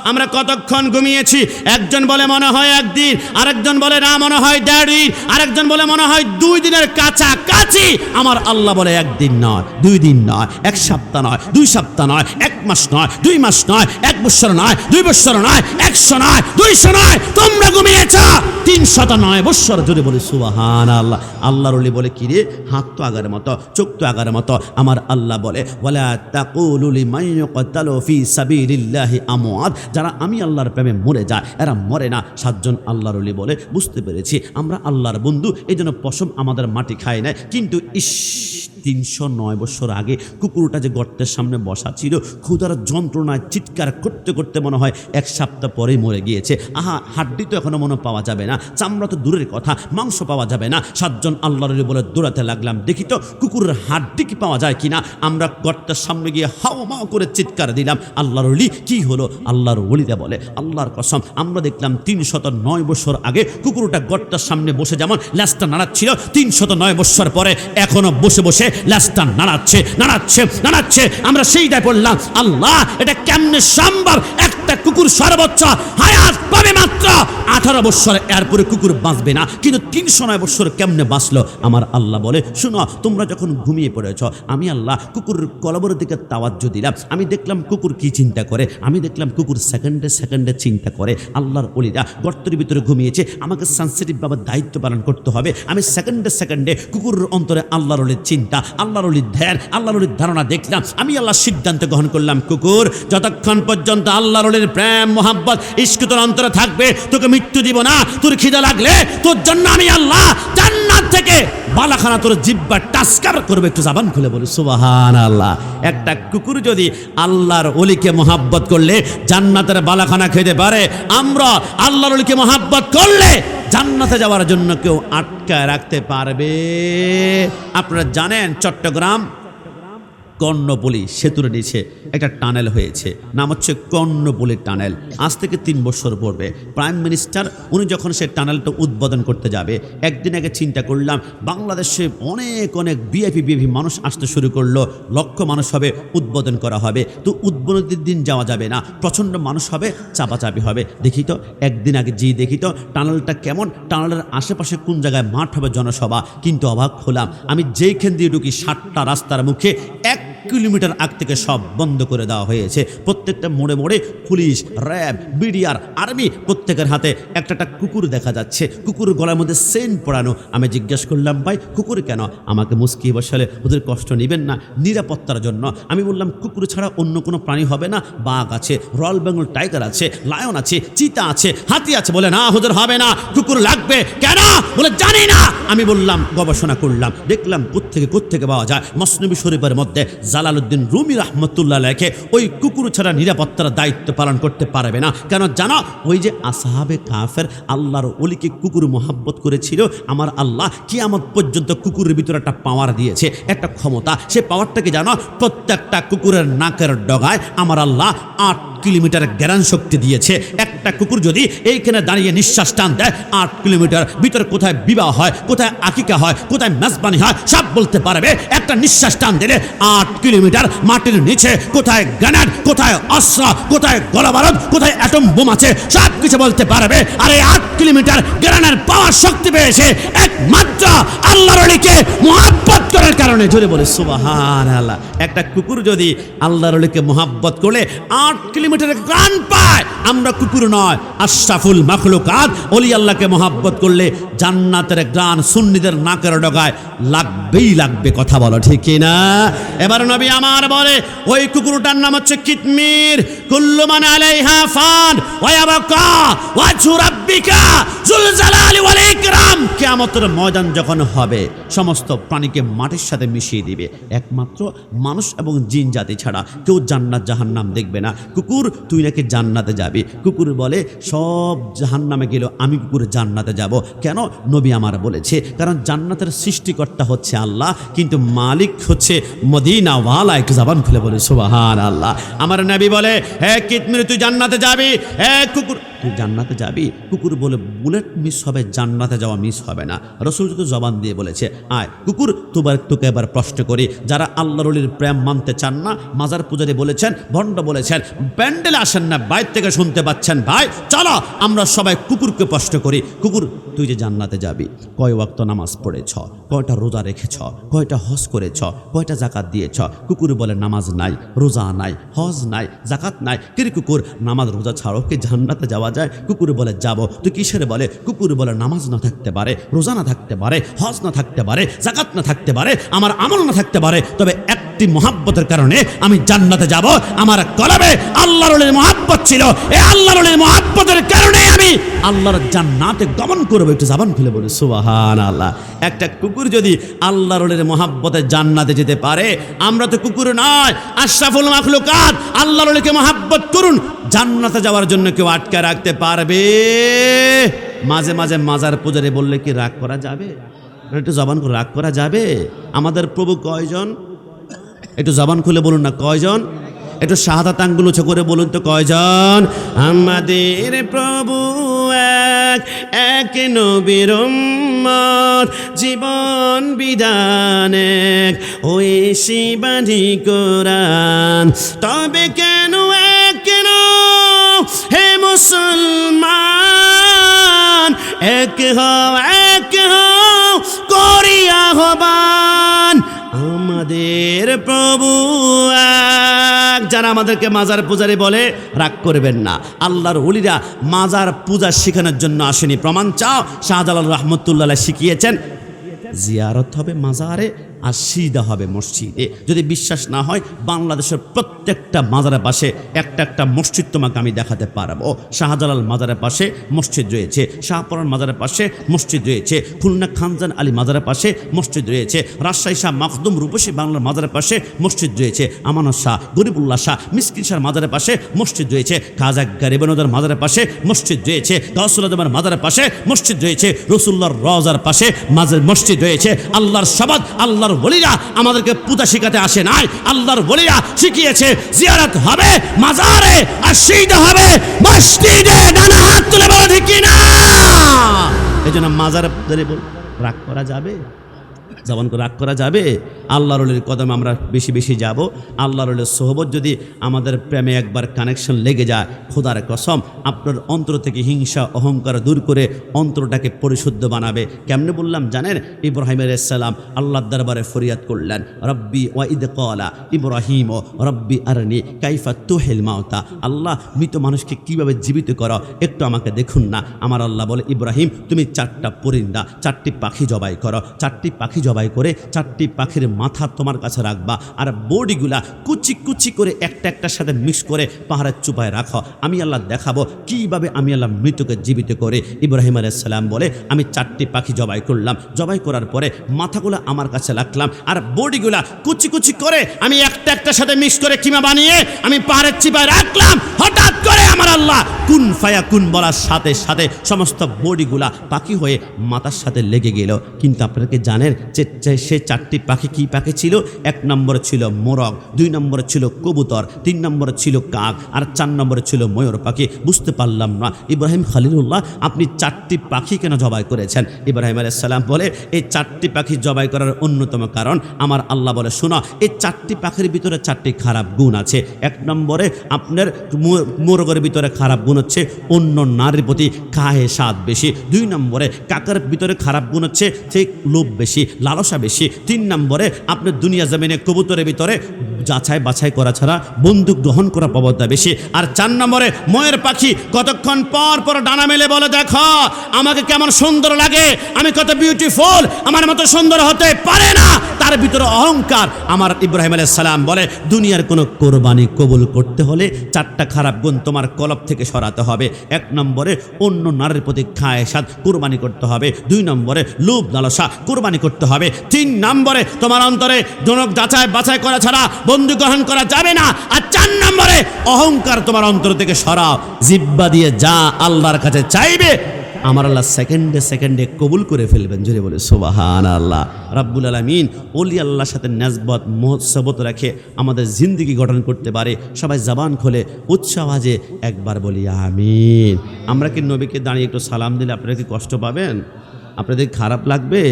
আমরা কতক্ষণ ঘুমিয়েছি? একজন বলে মনে হয় 1 দিন, আরেকজন বলে না মনে হয় 1.5 দিন, আরেকজন বলে মনে হয় 2 দিনের কাছাকাছি। আমার আল্লাহ বলে 1 দিন নয়, 2 দিন নয়, 1 সপ্তাহ নয়, 2 সপ্তাহ নয়, 1 মাস নয়, 2 মাস নয়, 1 বছর নয়, 2 বৎসর নয়, 100 নয়, 200 নয়, তোমরা ঘুমিয়েছ 309 বৎসর। জোরে বলি সুবহানাল্লাহ। আল্লাহর ওলি বলে কি রে, হাত তো আগার মতো, চোখ তো আগার মতো। আমার আল্লাহ বলে ওয়ালা তাকুলু লিমান ইউকতালু ফি সাবিলিল্লাহি আমওয়াত, যারা আমি আল্লাহর প্রেমে মরে যায় এরা মরে না। 7 জন আল্লাহর ওলি বলে বুঝতে পেরেছি আমরা আল্লাহর বন্ধু, এই জন্য পশম আমাদের মাটি খায় না। কিন্তু 309 বছর আগে কুকুরটা যে গর্তের সামনে বসা ছিল, ক্ষুধার যন্ত্রণায় চিৎকার করতে করতে মনে হয় 1 সপ্তাহ পরেই মরে গিয়েছে। আহা, হাড্ডি তো এখনো মনে পাওয়া যাবে না, চামড়া তো দূরের কথা, মাংস পাওয়া যাবে না। 7 জন আল্লাহর ওলি বলে দৌড়াতে লাগলাম, দেখি তো কুকুরের হাড্ডি কি পাওয়া যায় কিনা। আমরা গর্তের সামনে গিয়ে হাও মাও করে চিৎকার দিলাম। আল্লাহর ওলি কি হলো? আল্লাহর ওলিরা বলে আল্লাহর কসম আমরা দেখলাম 309 বছর আগে কুকুরটা গর্তের সামনে বসে যেমন ল্যাজটা নাড়াচ্ছিল, 309 বছর পরে এখনো বসে বসে ল্যাজটা নাড়াচ্ছে নাড়াচ্ছে নাড়াচ্ছে। আমরা সেইটাই বললাম, আল্লাহ এটা কেমনে সম্ভব? একটা কুকুর সর্বোচ্চ হায়াত পাবে মাত্র 18 বছর, এরপরে কুকুর বাঁচবে না, কিন্তু 309 বছর কেমনে বাঁচলো? আমার আল্লাহ বলে শুনো, তোমরা যখন ঘুমিয়ে পড়েছ আমি আল্লাহ কুকুরের কলবরের দিকে তাওয়াজ্জু দিলাম। আমি দেখলাম কুকুর কি চিন্তা করে, আমি দেখলাম কুকুর সেকেন্ডে সেকেন্ডে চিন্তা করে। আল্লাহর ওলিরা গর্তের ভিতরে ঘুমিয়েছে, আমাকে সেনসিটিভ ভাবে দায়িত্ব পালন করতে হবে। আমি সেকেন্ডে সেকেন্ডে কুকুরের অন্তরে আল্লাহর ওলির চিন্তা, আল্লাহর ওলির ধ্যান, আল্লাহর ওলির ধারণা দেখলাম। আমি আল্লাহ সিদ্ধান্ত গ্রহণ করলাম, কুকুর যতক্ষণ পর্যন্ত আল্লাহর ওলির প্রেম মোহাব্বত ইশক তোর অন্তরে থাকবে তোকে মৃত্যু দিব না। তোর খিদা লাগলে তোর জন্য আমি আল্লাহ জান্নাত থেকে বালাখানা তোর জিহ্বা টাস্কার করবে। একটু জবান খুলে বলি সুবহানাল্লাহ। একটা কুকুর যদি আল্লাহর ওলিকে মোহাব্বত করলে জান্নাতের বালাখানা খেতে পারে, আমরা আল্লাহর ওলিকে মোহাব্বত করলে জান্নাতে যাওয়ার জন্য কেউ আটকায় রাখতে পারবে? আপনারা জানেন চট্টগ্রাম কর্ণপল্লী সেতুর নিচে একটা টানেল হয়েছে, নাম হচ্ছে কর্ণপল্লী টানেল। আজ থেকে 3 বছর পূর্বে প্রাইম মিনিস্টার উনি যখন সে টানেলটা উদ্বোধন করতে যাবে, একদিন আগে চিন্তা করলাম বাংলাদেশে অনেক অনেক ভিআইপি মানুষ আসতে শুরু করলো, লক্ষ মানুষ হবে, উদ্বোধন করা হবে। তো উদ্বোধনের দিন যাওয়া যাবে না, প্রচণ্ড মানুষ হবে, চাপাচাপি হবে। দেখি তো একদিন আগে দেখি তো টানেলটা কেমন, টানেলের আশেপাশে কোন জায়গায় মাঠ হবে, জনসভা। কিন্তু অবাক হলাম, আমি যেইখান দিয়ে ঢুকি 7টা রাস্তার মুখে 1 কিলোমিটার আগ থেকে সব বন্ধ করে দেওয়া হয়েছে। প্রত্যেকটা মোড়ে মোড়ে পুলিশ, র্যাব, বিডিআর, আর্মি, প্রত্যেকের হাতে একটা একটা কুকুর দেখা যাচ্ছে, কুকুর গলার মধ্যে সেন পড়ানো। আমি জিজ্ঞেস করলাম, ভাই কুকুর কেন? আমাকে মুস্কি বসালে, ওদের কষ্ট নেবেন না, নিরাপত্তার জন্য। আমি বললাম কুকুর ছাড়া অন্য কোনো প্রাণী হবে না? বাঘ আছে, রয়্যাল বেঙ্গল টাইগার আছে, লায়ন আছে, চিতা আছে, হাতি আছে। বলে না হুজুর হবে না, কুকুর লাগবে। কেন? বলে জানি না। আমি বললাম গবেষণা করলাম, দেখলাম কোত্থেকে পাওয়া যায়। মসনবী শরীফের মধ্যে জালালউদ্দিন রুমি রাহমাতুল্লাহ আলাইহি ওই কুকুর ছাড়া নিরাপত্তার দায়িত্ব পালন করতে পারবে না। কেন জানো? ওই যে আসহাবে কাফের আল্লাহর ওলিকে কুকুর মোহাব্বত করেছিল, আমার আল্লাহ কিয়ামত পর্যন্ত কুকুরের ভিতরে একটা পাওয়ার দিয়েছে, একটা ক্ষমতা। সে পাওয়ারটাকে জানো? প্রত্যেকটা কুকুরের নাকের ডগায় আমার আল্লাহ 8 কিলোমিটার জ্ঞান শক্তি দিয়েছে। একটা কুকুর যদি এইখানে দাঁড়িয়ে নিঃশ্বাস টান দেয়, 8 কিলোমিটার ভিতরে কোথায় বিবাহ হয়, কোথায় আকিকা হয়, কোথায় মেজবানি হয়, সব বলতে পারবে। একটা নিঃশ্বাস টান দিলে 8 কিলোমিটার মাটির নিচে কোথায় গ্রেনেড, কোথায় অস্ত্র, কোথায় গোলাবারুদ, কোথায় অ্যাটম বোম আছে, সব কিছু বলতে পারবে। আর এই 8 কিলোমিটার জ্ঞানের পাওয়ার শক্তি পেয়েছে একমাত্র আল্লাহর ওলিকে মুহাব্বত করার কারণে। জোরে বলে সুবহানাল্লাহ। একটা কুকুর যদি আল্লাহর ওলিকে মুহাব্বত করলে 8 কিলোমিটার গান পায়। আমরা কুকুর নয়, আশরাফুল মাখলুকাত ওলি আল্লাহকে মুহাব্বত করলে জান্নাতের গান সুন্নিদের নাকের ডগায় লাগবেই লাগবে। কথা বলো ঠিক কিনা? এবার নবী আমার বলে ওই কুকুরটার নাম হচ্ছে কিতমির। কুল্লু মান আলাইহা ফান ওয়া ইয়াবকা ওয়াজহু রাব্বিকা যুল জালালি ওয়াল ইকরাম। কিয়ামতের ময়দান যখন হবে সমস্ত প্রাণীকে মাটির সাথে মিশিয়ে দিবে, একমাত্র মানুষ এবং জিন জাতি ছাড়া কেউ জান্নাত জাহান্নাম দেখবে না। কুকুর তুই নাকি জান্নাতে যাবি। কুকুর বলে সব জাহান্নামে গেল, আমি কুকুর জান্নাতে যাব কেন? নবী আমার বলেছে কারণ জান্নাতের সৃষ্টিকর্তা হচ্ছে আল্লাহ, কিন্তু মালিক হচ্ছে মদিনাওয়ালা। একটু জবান খুলে বলে সুবহানাল্লাহ। আমার নবী বলে হে কিতমির তুই জান্নাতে যাবি। হে কুকুর তুই জান্নাতে যাবি? কুকুর বলে, বুলেট মিস হবে, জান্নাতে যাওয়া মিস হবে না। রসুল তো জবান দিয়ে বলেছে, আয় কুকুর, তোকে এবার প্রশ্ন করি, যারা আল্লাহর ওলির প্রেম মানতে চান না, মাজার পূজারি বলেছেন, ভণ্ড বলেছেন, প্যান্ডেলে আসেন না, বাইরে থেকে শুনতে পাচ্ছেন, ভাই চলো আমরা সবাই কুকুরকে প্রশ্ন করি, কুকুর তুই যে জান্নাতে যাবি, কয় ওয়াক্ত নামাজ পড়েছ, কয়টা রোজা রেখেছ, কয়টা হজ করেছ, কয়টা জাকাত দিয়েছ? কুকুর বলে, নামাজ নাই, রোজা নাই, হজ নাই, জাকাত নাই। কিরে কুকুর, নামাজ রোজা ছাড়ো কি জান্নাতে যাওয়া যায়? কুকুর বলে, যাব। তুই কিসের বলে? কুকুর বলে, নামাজ না থাকতে পারে, রোজা না থাকতে পারে, হজ না থাকতে পারে, জাকাত না থাকতে পারে, আমার আমল না থাকতে পারে, তবে একটি মহাব্বতের কারণে আমি জান্নাতে যাব। আমার কলবে আল্লাহর ওলির মহাব্বত ছিল, এই আল্লাহর ওলির মহাব্বতের কারণে আমি আল্লাহর জান্নাতে গমন করব। একটু জবান খুলে বলি সুবহানাল্লাহ। একটা কুকুর যদি আল্লাহর ওলির মহাব্বতে জান্নাতে যেতে পারে, আমরা তো কুকুর নয়, আশরাফুল মাখলুকাত। আল্লাহর ওলিকে মহাব্বত করুন, জান্নাতে যাওয়ার জন্য কেউ আটকে রাখতে পারবে? মাঝে মাঝে মাজার পূজারি বললে কি রাগ করা যাবে? একটু জবান করে রাগ করা যাবে? আমাদের প্রভু কয়জন? একটু জবান খুলে বলুন না, কয়জন? একটু শাহাদাত আঙ্গুল উঁচু করে বলুন তো, কয়জন? আমাদের প্রভু এক, এক নবীর উম্মত, জীবন বিধান এক, ওই শিবানী কোরআন। তবে কেন এক, কেন হে মুসলমান, এক হও, এক হও করিয়া হবান। আমাদের প্রভু এক। যারা আমাদেরকে মাজার পূজারি বলে, রাগ করবেন না, আল্লাহর ওলিরা মাজার পূজা শেখানোর জন্য আসেনি। প্রমাণ চাও? শাহজালাল রহমতুল্লাহ শিখিয়েছেন, জিয়ারত হবে মাজারে আর সিজদা হবে মসজিদে। যদি বিশ্বাস না হয়, বাংলাদেশের প্রত্যেকটা মাজারের পাশে একটা একটা মসজিদ তোমাকে আমি দেখাতে পারবো। শাহজালাল মাজারের পাশে মসজিদ রয়েছে, শাহপরান মাজারের পাশে মসজিদ রয়েছে, খুলনা খানজান আলী মাজারের পাশে মসজিদ রয়েছে, রাজশাহী শাহ মাখদুম রূপসী বাংলার মাজারের পাশে মসজিদ রয়েছে, আমানত শাহ, গরিবুল্লাহ শাহ, মিসকিন শাহ মাজারের পাশে মসজিদ রয়েছে, খাজা গরিবনদের মাজারের পাশে মসজিদ রয়েছে, গাউসুল আজমের মাজারের পাশে মসজিদ রয়েছে, রসুল্লাহর রওজার পাশে মসজিদ রয়েছে। আল্লাহর শপথ, আল্লাহর ওলিরা আমাদেরকে পূজা শিখাতে আসে নাই, আল্লাহর ওলিরা শিখিয়েছে জিয়ারত হবে মাজারে আর সিজদা হবে মসজিদে। ডানা হাত তুলে বলো ঠিক কি না? এজন্য মাজারে রাগ করা যাবে? যেমন রাগ করা যাবে? আল্লাহর ওলির কদমে আমরা বেশি বেশি যাব। আল্লাহর ওলির সোহবত যদি আমাদের প্রেমে একবার কানেকশন লেগে যায়, খোদার কসম আপনার অন্তর থেকে হিংসা অহংকার দূর করে অন্তরটাকে পরিশুদ্ধ বানাবে। কেমনে বললাম জানেন? ইব্রাহিম আলাইহিস সালাম আল্লাহর দরবারে ফরিয়াদ করলেন, রব্বি ওয়াইদ ক্বালা ইব্রাহিম রব্বি আরনি কাইফা তুহিল মাউতা। আল্লাহ, মৃত মানুষকে কিভাবে জীবিত করো একটু আমাকে দেখুন না। আমার আল্লাহ বলে, ইব্রাহিম তুমি 4টা পরিন্দা, 4টি পাখি জবাই করো, 4টি পাখি জবাই করে 4টি পাখির মাথা তোমার কাছে রাখবা, আর বডিগুলা কুচি কুচি করে একটা একটার সাথে মিক্স করে পাহাড়ের চুপায় রাখো। আমি আল্লাহ দেখাবো কিভাবে আমি আল্লাহ মৃতকে জীবিত করে। ইব্রাহিম আলাইহিস সালাম বলে, আমি 4টি পাখি জবাই করলাম, জবাই করার পরে মাথাগুলো আমার কাছে রাখলাম, আর বডিগুলা কুচি কুচি করে আমি একটা একটার সাথে মিক্স করে কিমা বানিয়ে আমি পাহাড়ের চিপায় রাখলাম। হঠাৎ করে আমার আল্লাহ কুন ফায়াকুন বলার সাথে সাথে সমস্ত বডিগুলা পাখি হয়ে মাথার সাথে লেগে গেল। কিন্তু আপনারা কি জানেন যে সে 4টি পাখি কি পাখি ছিল? 1 নম্বরে ছিল মোরগ, 2 নম্বরে ছিল কবুতর, 3 নম্বরে ছিল কাক, আর 4 নম্বরে ছিল ময়ূর পাখি। বুঝতে পারলাম না, ইব্রাহিম খলিলুল্লাহ আপনি 4টি পাখি কেন জবাই করেছেন? ইব্রাহিম আলাইহিস সালাম বলে, এই 4টি পাখি জবাই করার অন্যতম কারণ আমার আল্লাহ বলে, শোনো, এই 4টি পাখির ভিতরে 4টি খারাপ গুণ আছে। 1 নম্বরে আপনার মোরগের ভিতরে খারাপ গুণ হচ্ছে অন্য নারীর প্রতি খাহে স্বাদ বেশি। 2 নম্বরে কাকের ভিতরে খারাপ গুণ হচ্ছে ঠিক লোভ বেশি, লালসা বেশি। 3 নম্বরে আপনার দুনিয়া জমিনে কবুতরের ভিতরে যাচাই বাছাই করা ছাড়া বন্দুক গ্রহণ করা প্রবণতা বেশি। আর 4 নম্বরে ময়ূর পাখি কতক্ষণ পর পর ডানা মেলে বলে, দেখো আমাকে কেমন সুন্দর লাগে, আমি কত বিউটিফুল, আমার মতো সুন্দর হতে পারে না। তার ভিতরে অহংকার। আমার ইব্রাহিম আলাইহিস সালাম বলে, দুনিয়ার কোনো কোরবানি কবুল করতে হলে 4টা খারাপ গুণ তোমার কলব থেকে সরাতে হবে। 1 নম্বরে অন্য নারীর প্রতি খায়সাত কোরবানি করতে হবে। 2 নম্বরে লোভ লালসা কোরবানি করতে হবে। 3 নম্বরে তোমার অন্তরে জনক যাচাই বাছাই করা ছাড়া বন্ধু গ্রহণ করা যাবে না। আর 4 নম্বরে অহংকার তোমার অন্তর থেকে সরাও। জিহ্বা দিয়ে যা আল্লাহর কাছে চাইবে আমার আল্লাহ সেকেন্ডে সেকেন্ডে কবুল করে ফেলবেন। জোরে বলে সুবহানাল্লাহ। রাব্বুল আলামিন ওলি আল্লাহর সাথে নেসবত মোহসবত রেখে আমাদের জিন্দেগি গঠন করতে পারে। সবাই জবান খোলে উচ্চাওয়াজে একবার বলি আমিন। আমরা কি নবীকে দাঁড়িয়ে একটু সালাম দিলে আপনারা কি কষ্ট পাবেন? আপনাদের খারাপ লাগবে?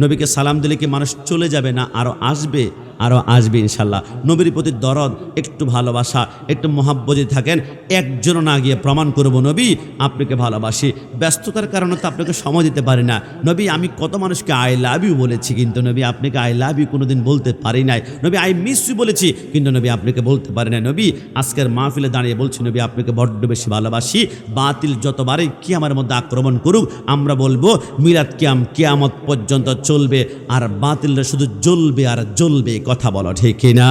নবীকে সালাম দিলে কি মানুষ চলে যাবে না আরও আসবে? আরও আসবে ইনশাল্লাহ। নবীর প্রতি দরদ, একটু ভালোবাসা, একটু মহাব্বতি থাকেন। একজনও না গিয়ে প্রমাণ করব নবী আপনাকে ভালোবাসি। ব্যস্ততার কারণে তো আপনাকে সময় দিতে পারি না। নবী আমি কত মানুষকে আই লাভ ইউ বলেছি, কিন্তু নবী আপনাকে আই লাভ ইউ কোনোদিন বলতে পারি নাই। নবী আই মিস ইউ বলেছি, কিন্তু নবী আপনাকে বলতে পারি নাই। নবী আজকের মাহফিলে দাঁড়িয়ে বলছি নবী আপনাকে বড্ড বেশি ভালোবাসি। বাতিল যতবারই কিয়ামের মধ্যে আক্রমণ করুক আমরা বলবো মিলাদ কিয়ামত পর্যন্ত চলবে, আর বাতিলরা শুধু জ্বলবে আর জ্বলবে। কথা বলো ঠিক কিনা?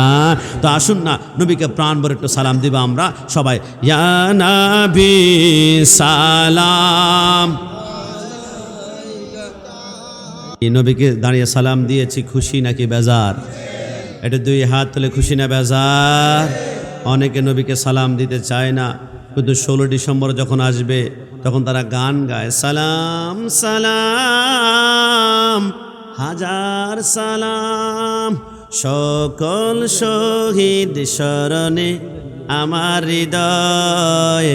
তো আসুন না নবীকে প্রাণ ভরে একটু সালাম দিব আমরা সবাই। ইয়া নবী সালাম। এই নবীকে দাঁড়িয়ে সালাম দিয়েছি, খুশি নাকি বেজার? এটা দুই হাত তুলে খুশি না বেজার? অনেকে নবীকে সালাম দিতে চায় না, কিন্তু 16 ডিসেম্বর যখন আসবে তখন তারা গান গায়, সালাম সালাম হাজার সালাম, সকল শহীদ স্মরণে আমার হৃদয়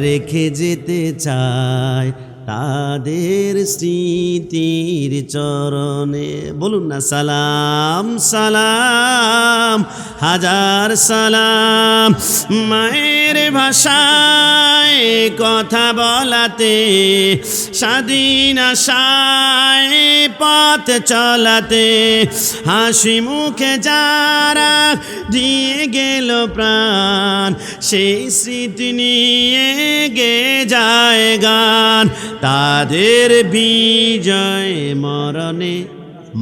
রেখে যেতে চায় তাদের স্মৃতির চরণে। বলুন না সালাম সালাম হাজার সালাম। মায়ের ভাষায় কথা বলাতে, স্বাধীন আশায় পথ চলাতে, হাসি মুখে যারা দিয়ে গেল প্রাণ, সেই স্মৃতি নিয়ে গে যায় গান। তাদের বিজয় মরণে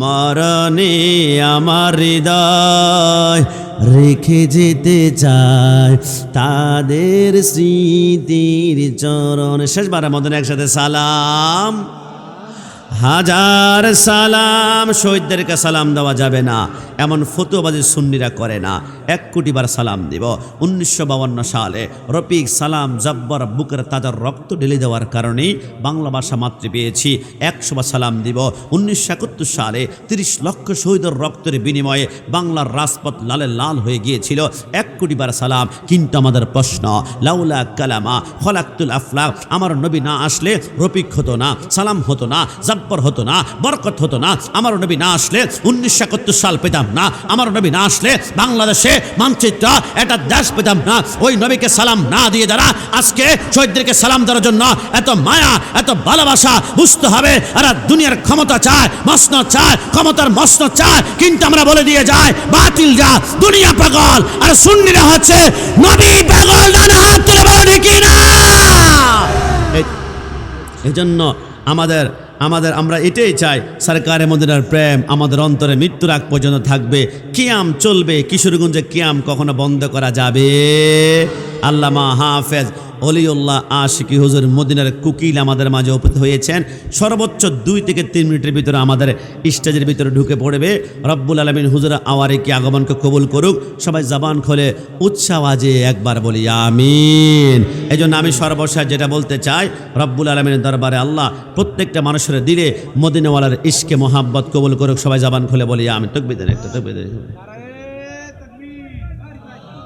মরণে আমার হৃদয় রেখে যেতে চায় তাদের স্মৃতির চরণে। শেষবারের মতন একসাথে সালাম হাজার সালাম। শহীদদেরকে সালাম দেওয়া যাবে না, এমন ফতুয়াবাজি সুন্নিরা করে না। 1 কোটি বার সালাম দিব। 1952 সালে রফিক সালাম জব্বার বুকের তাজার রক্ত ঢেলে দেওয়ার কারণেই বাংলা ভাষা মাতৃ পেয়েছি। 100 বার সালাম দিব। 1971 সালে 30 লক্ষ শহীদের রক্তের বিনিময়ে বাংলার রাজপথ লালে লাল হয়ে গিয়েছিল। 1 কোটি বার সালাম। কিন্তু আমাদের প্রশ্ন, লাউলা কালামা খলাকতুল আফলাক, আমার নবী না আসলে রফিক হতো না, সালাম হতো না, জব্বর হতো না, বরকত হতো না। আমার নবী না আসলে 1971 সাল পেতাম না। আমার নবী না আসলে বাংলাদেশে মানচিত্র একটা দেশ পেতাম না। ওই নবীকে সালাম না দিয়ে যারা আজকে শহীদদেরকে সালাম দেওয়ার জন্য এত মায়া এত ভালোবাসা, বুঝতে হবে এরা দুনিয়ার ক্ষমতা চায়, মসনদ চায়, ক্ষমতার মসনদ চায়। কিন্তু আমরা বলে দিয়ে যাই বাতিল যা দুনিয়া পাগল, আর সুন্নিরা হচ্ছে নবী পাগল। ডান হাত তুলে বলে কি না? এই জন্য আমরা এটাই চাই, সরকারে মদিনার প্রেম আমাদের অন্তরে মৃত্যুর আগ পর্যন্ত থাকবে। কিয়াম চলবে, কিশোরগঞ্জে কিয়াম কখনো বন্ধ করা যাবে? আল্লামা হাফেজ অলিউল্লাহ আশিকি হুজুর মদিনার কুকিল আমাদের মাঝে উপস্থিত হয়েছেন। সর্বোচ্চ 2 থেকে 3 মিনিটের ভিতরে আমাদের স্টেজের ভিতরে ঢুকে পড়বে। রব্বুল আলামিন হুজুর আওয়ারিকে আগমনকে কবুল করুক। সবাই জবান খোলে উচ্চাওয়াজে একবার বলি আমিন। এই জন্য আমি সর্বশেষ যেটা বলতে চাই, রব্বুল আলামিনের দরবারে আল্লাহ প্রত্যেকটা মানুষের দিলে মদিনাওয়ালার ইশকে মোহাব্বত কবুল করুক। সবাই জবান খোলে বলি আমিন। তাকবীর দেন, একটা তাকবীর দেন।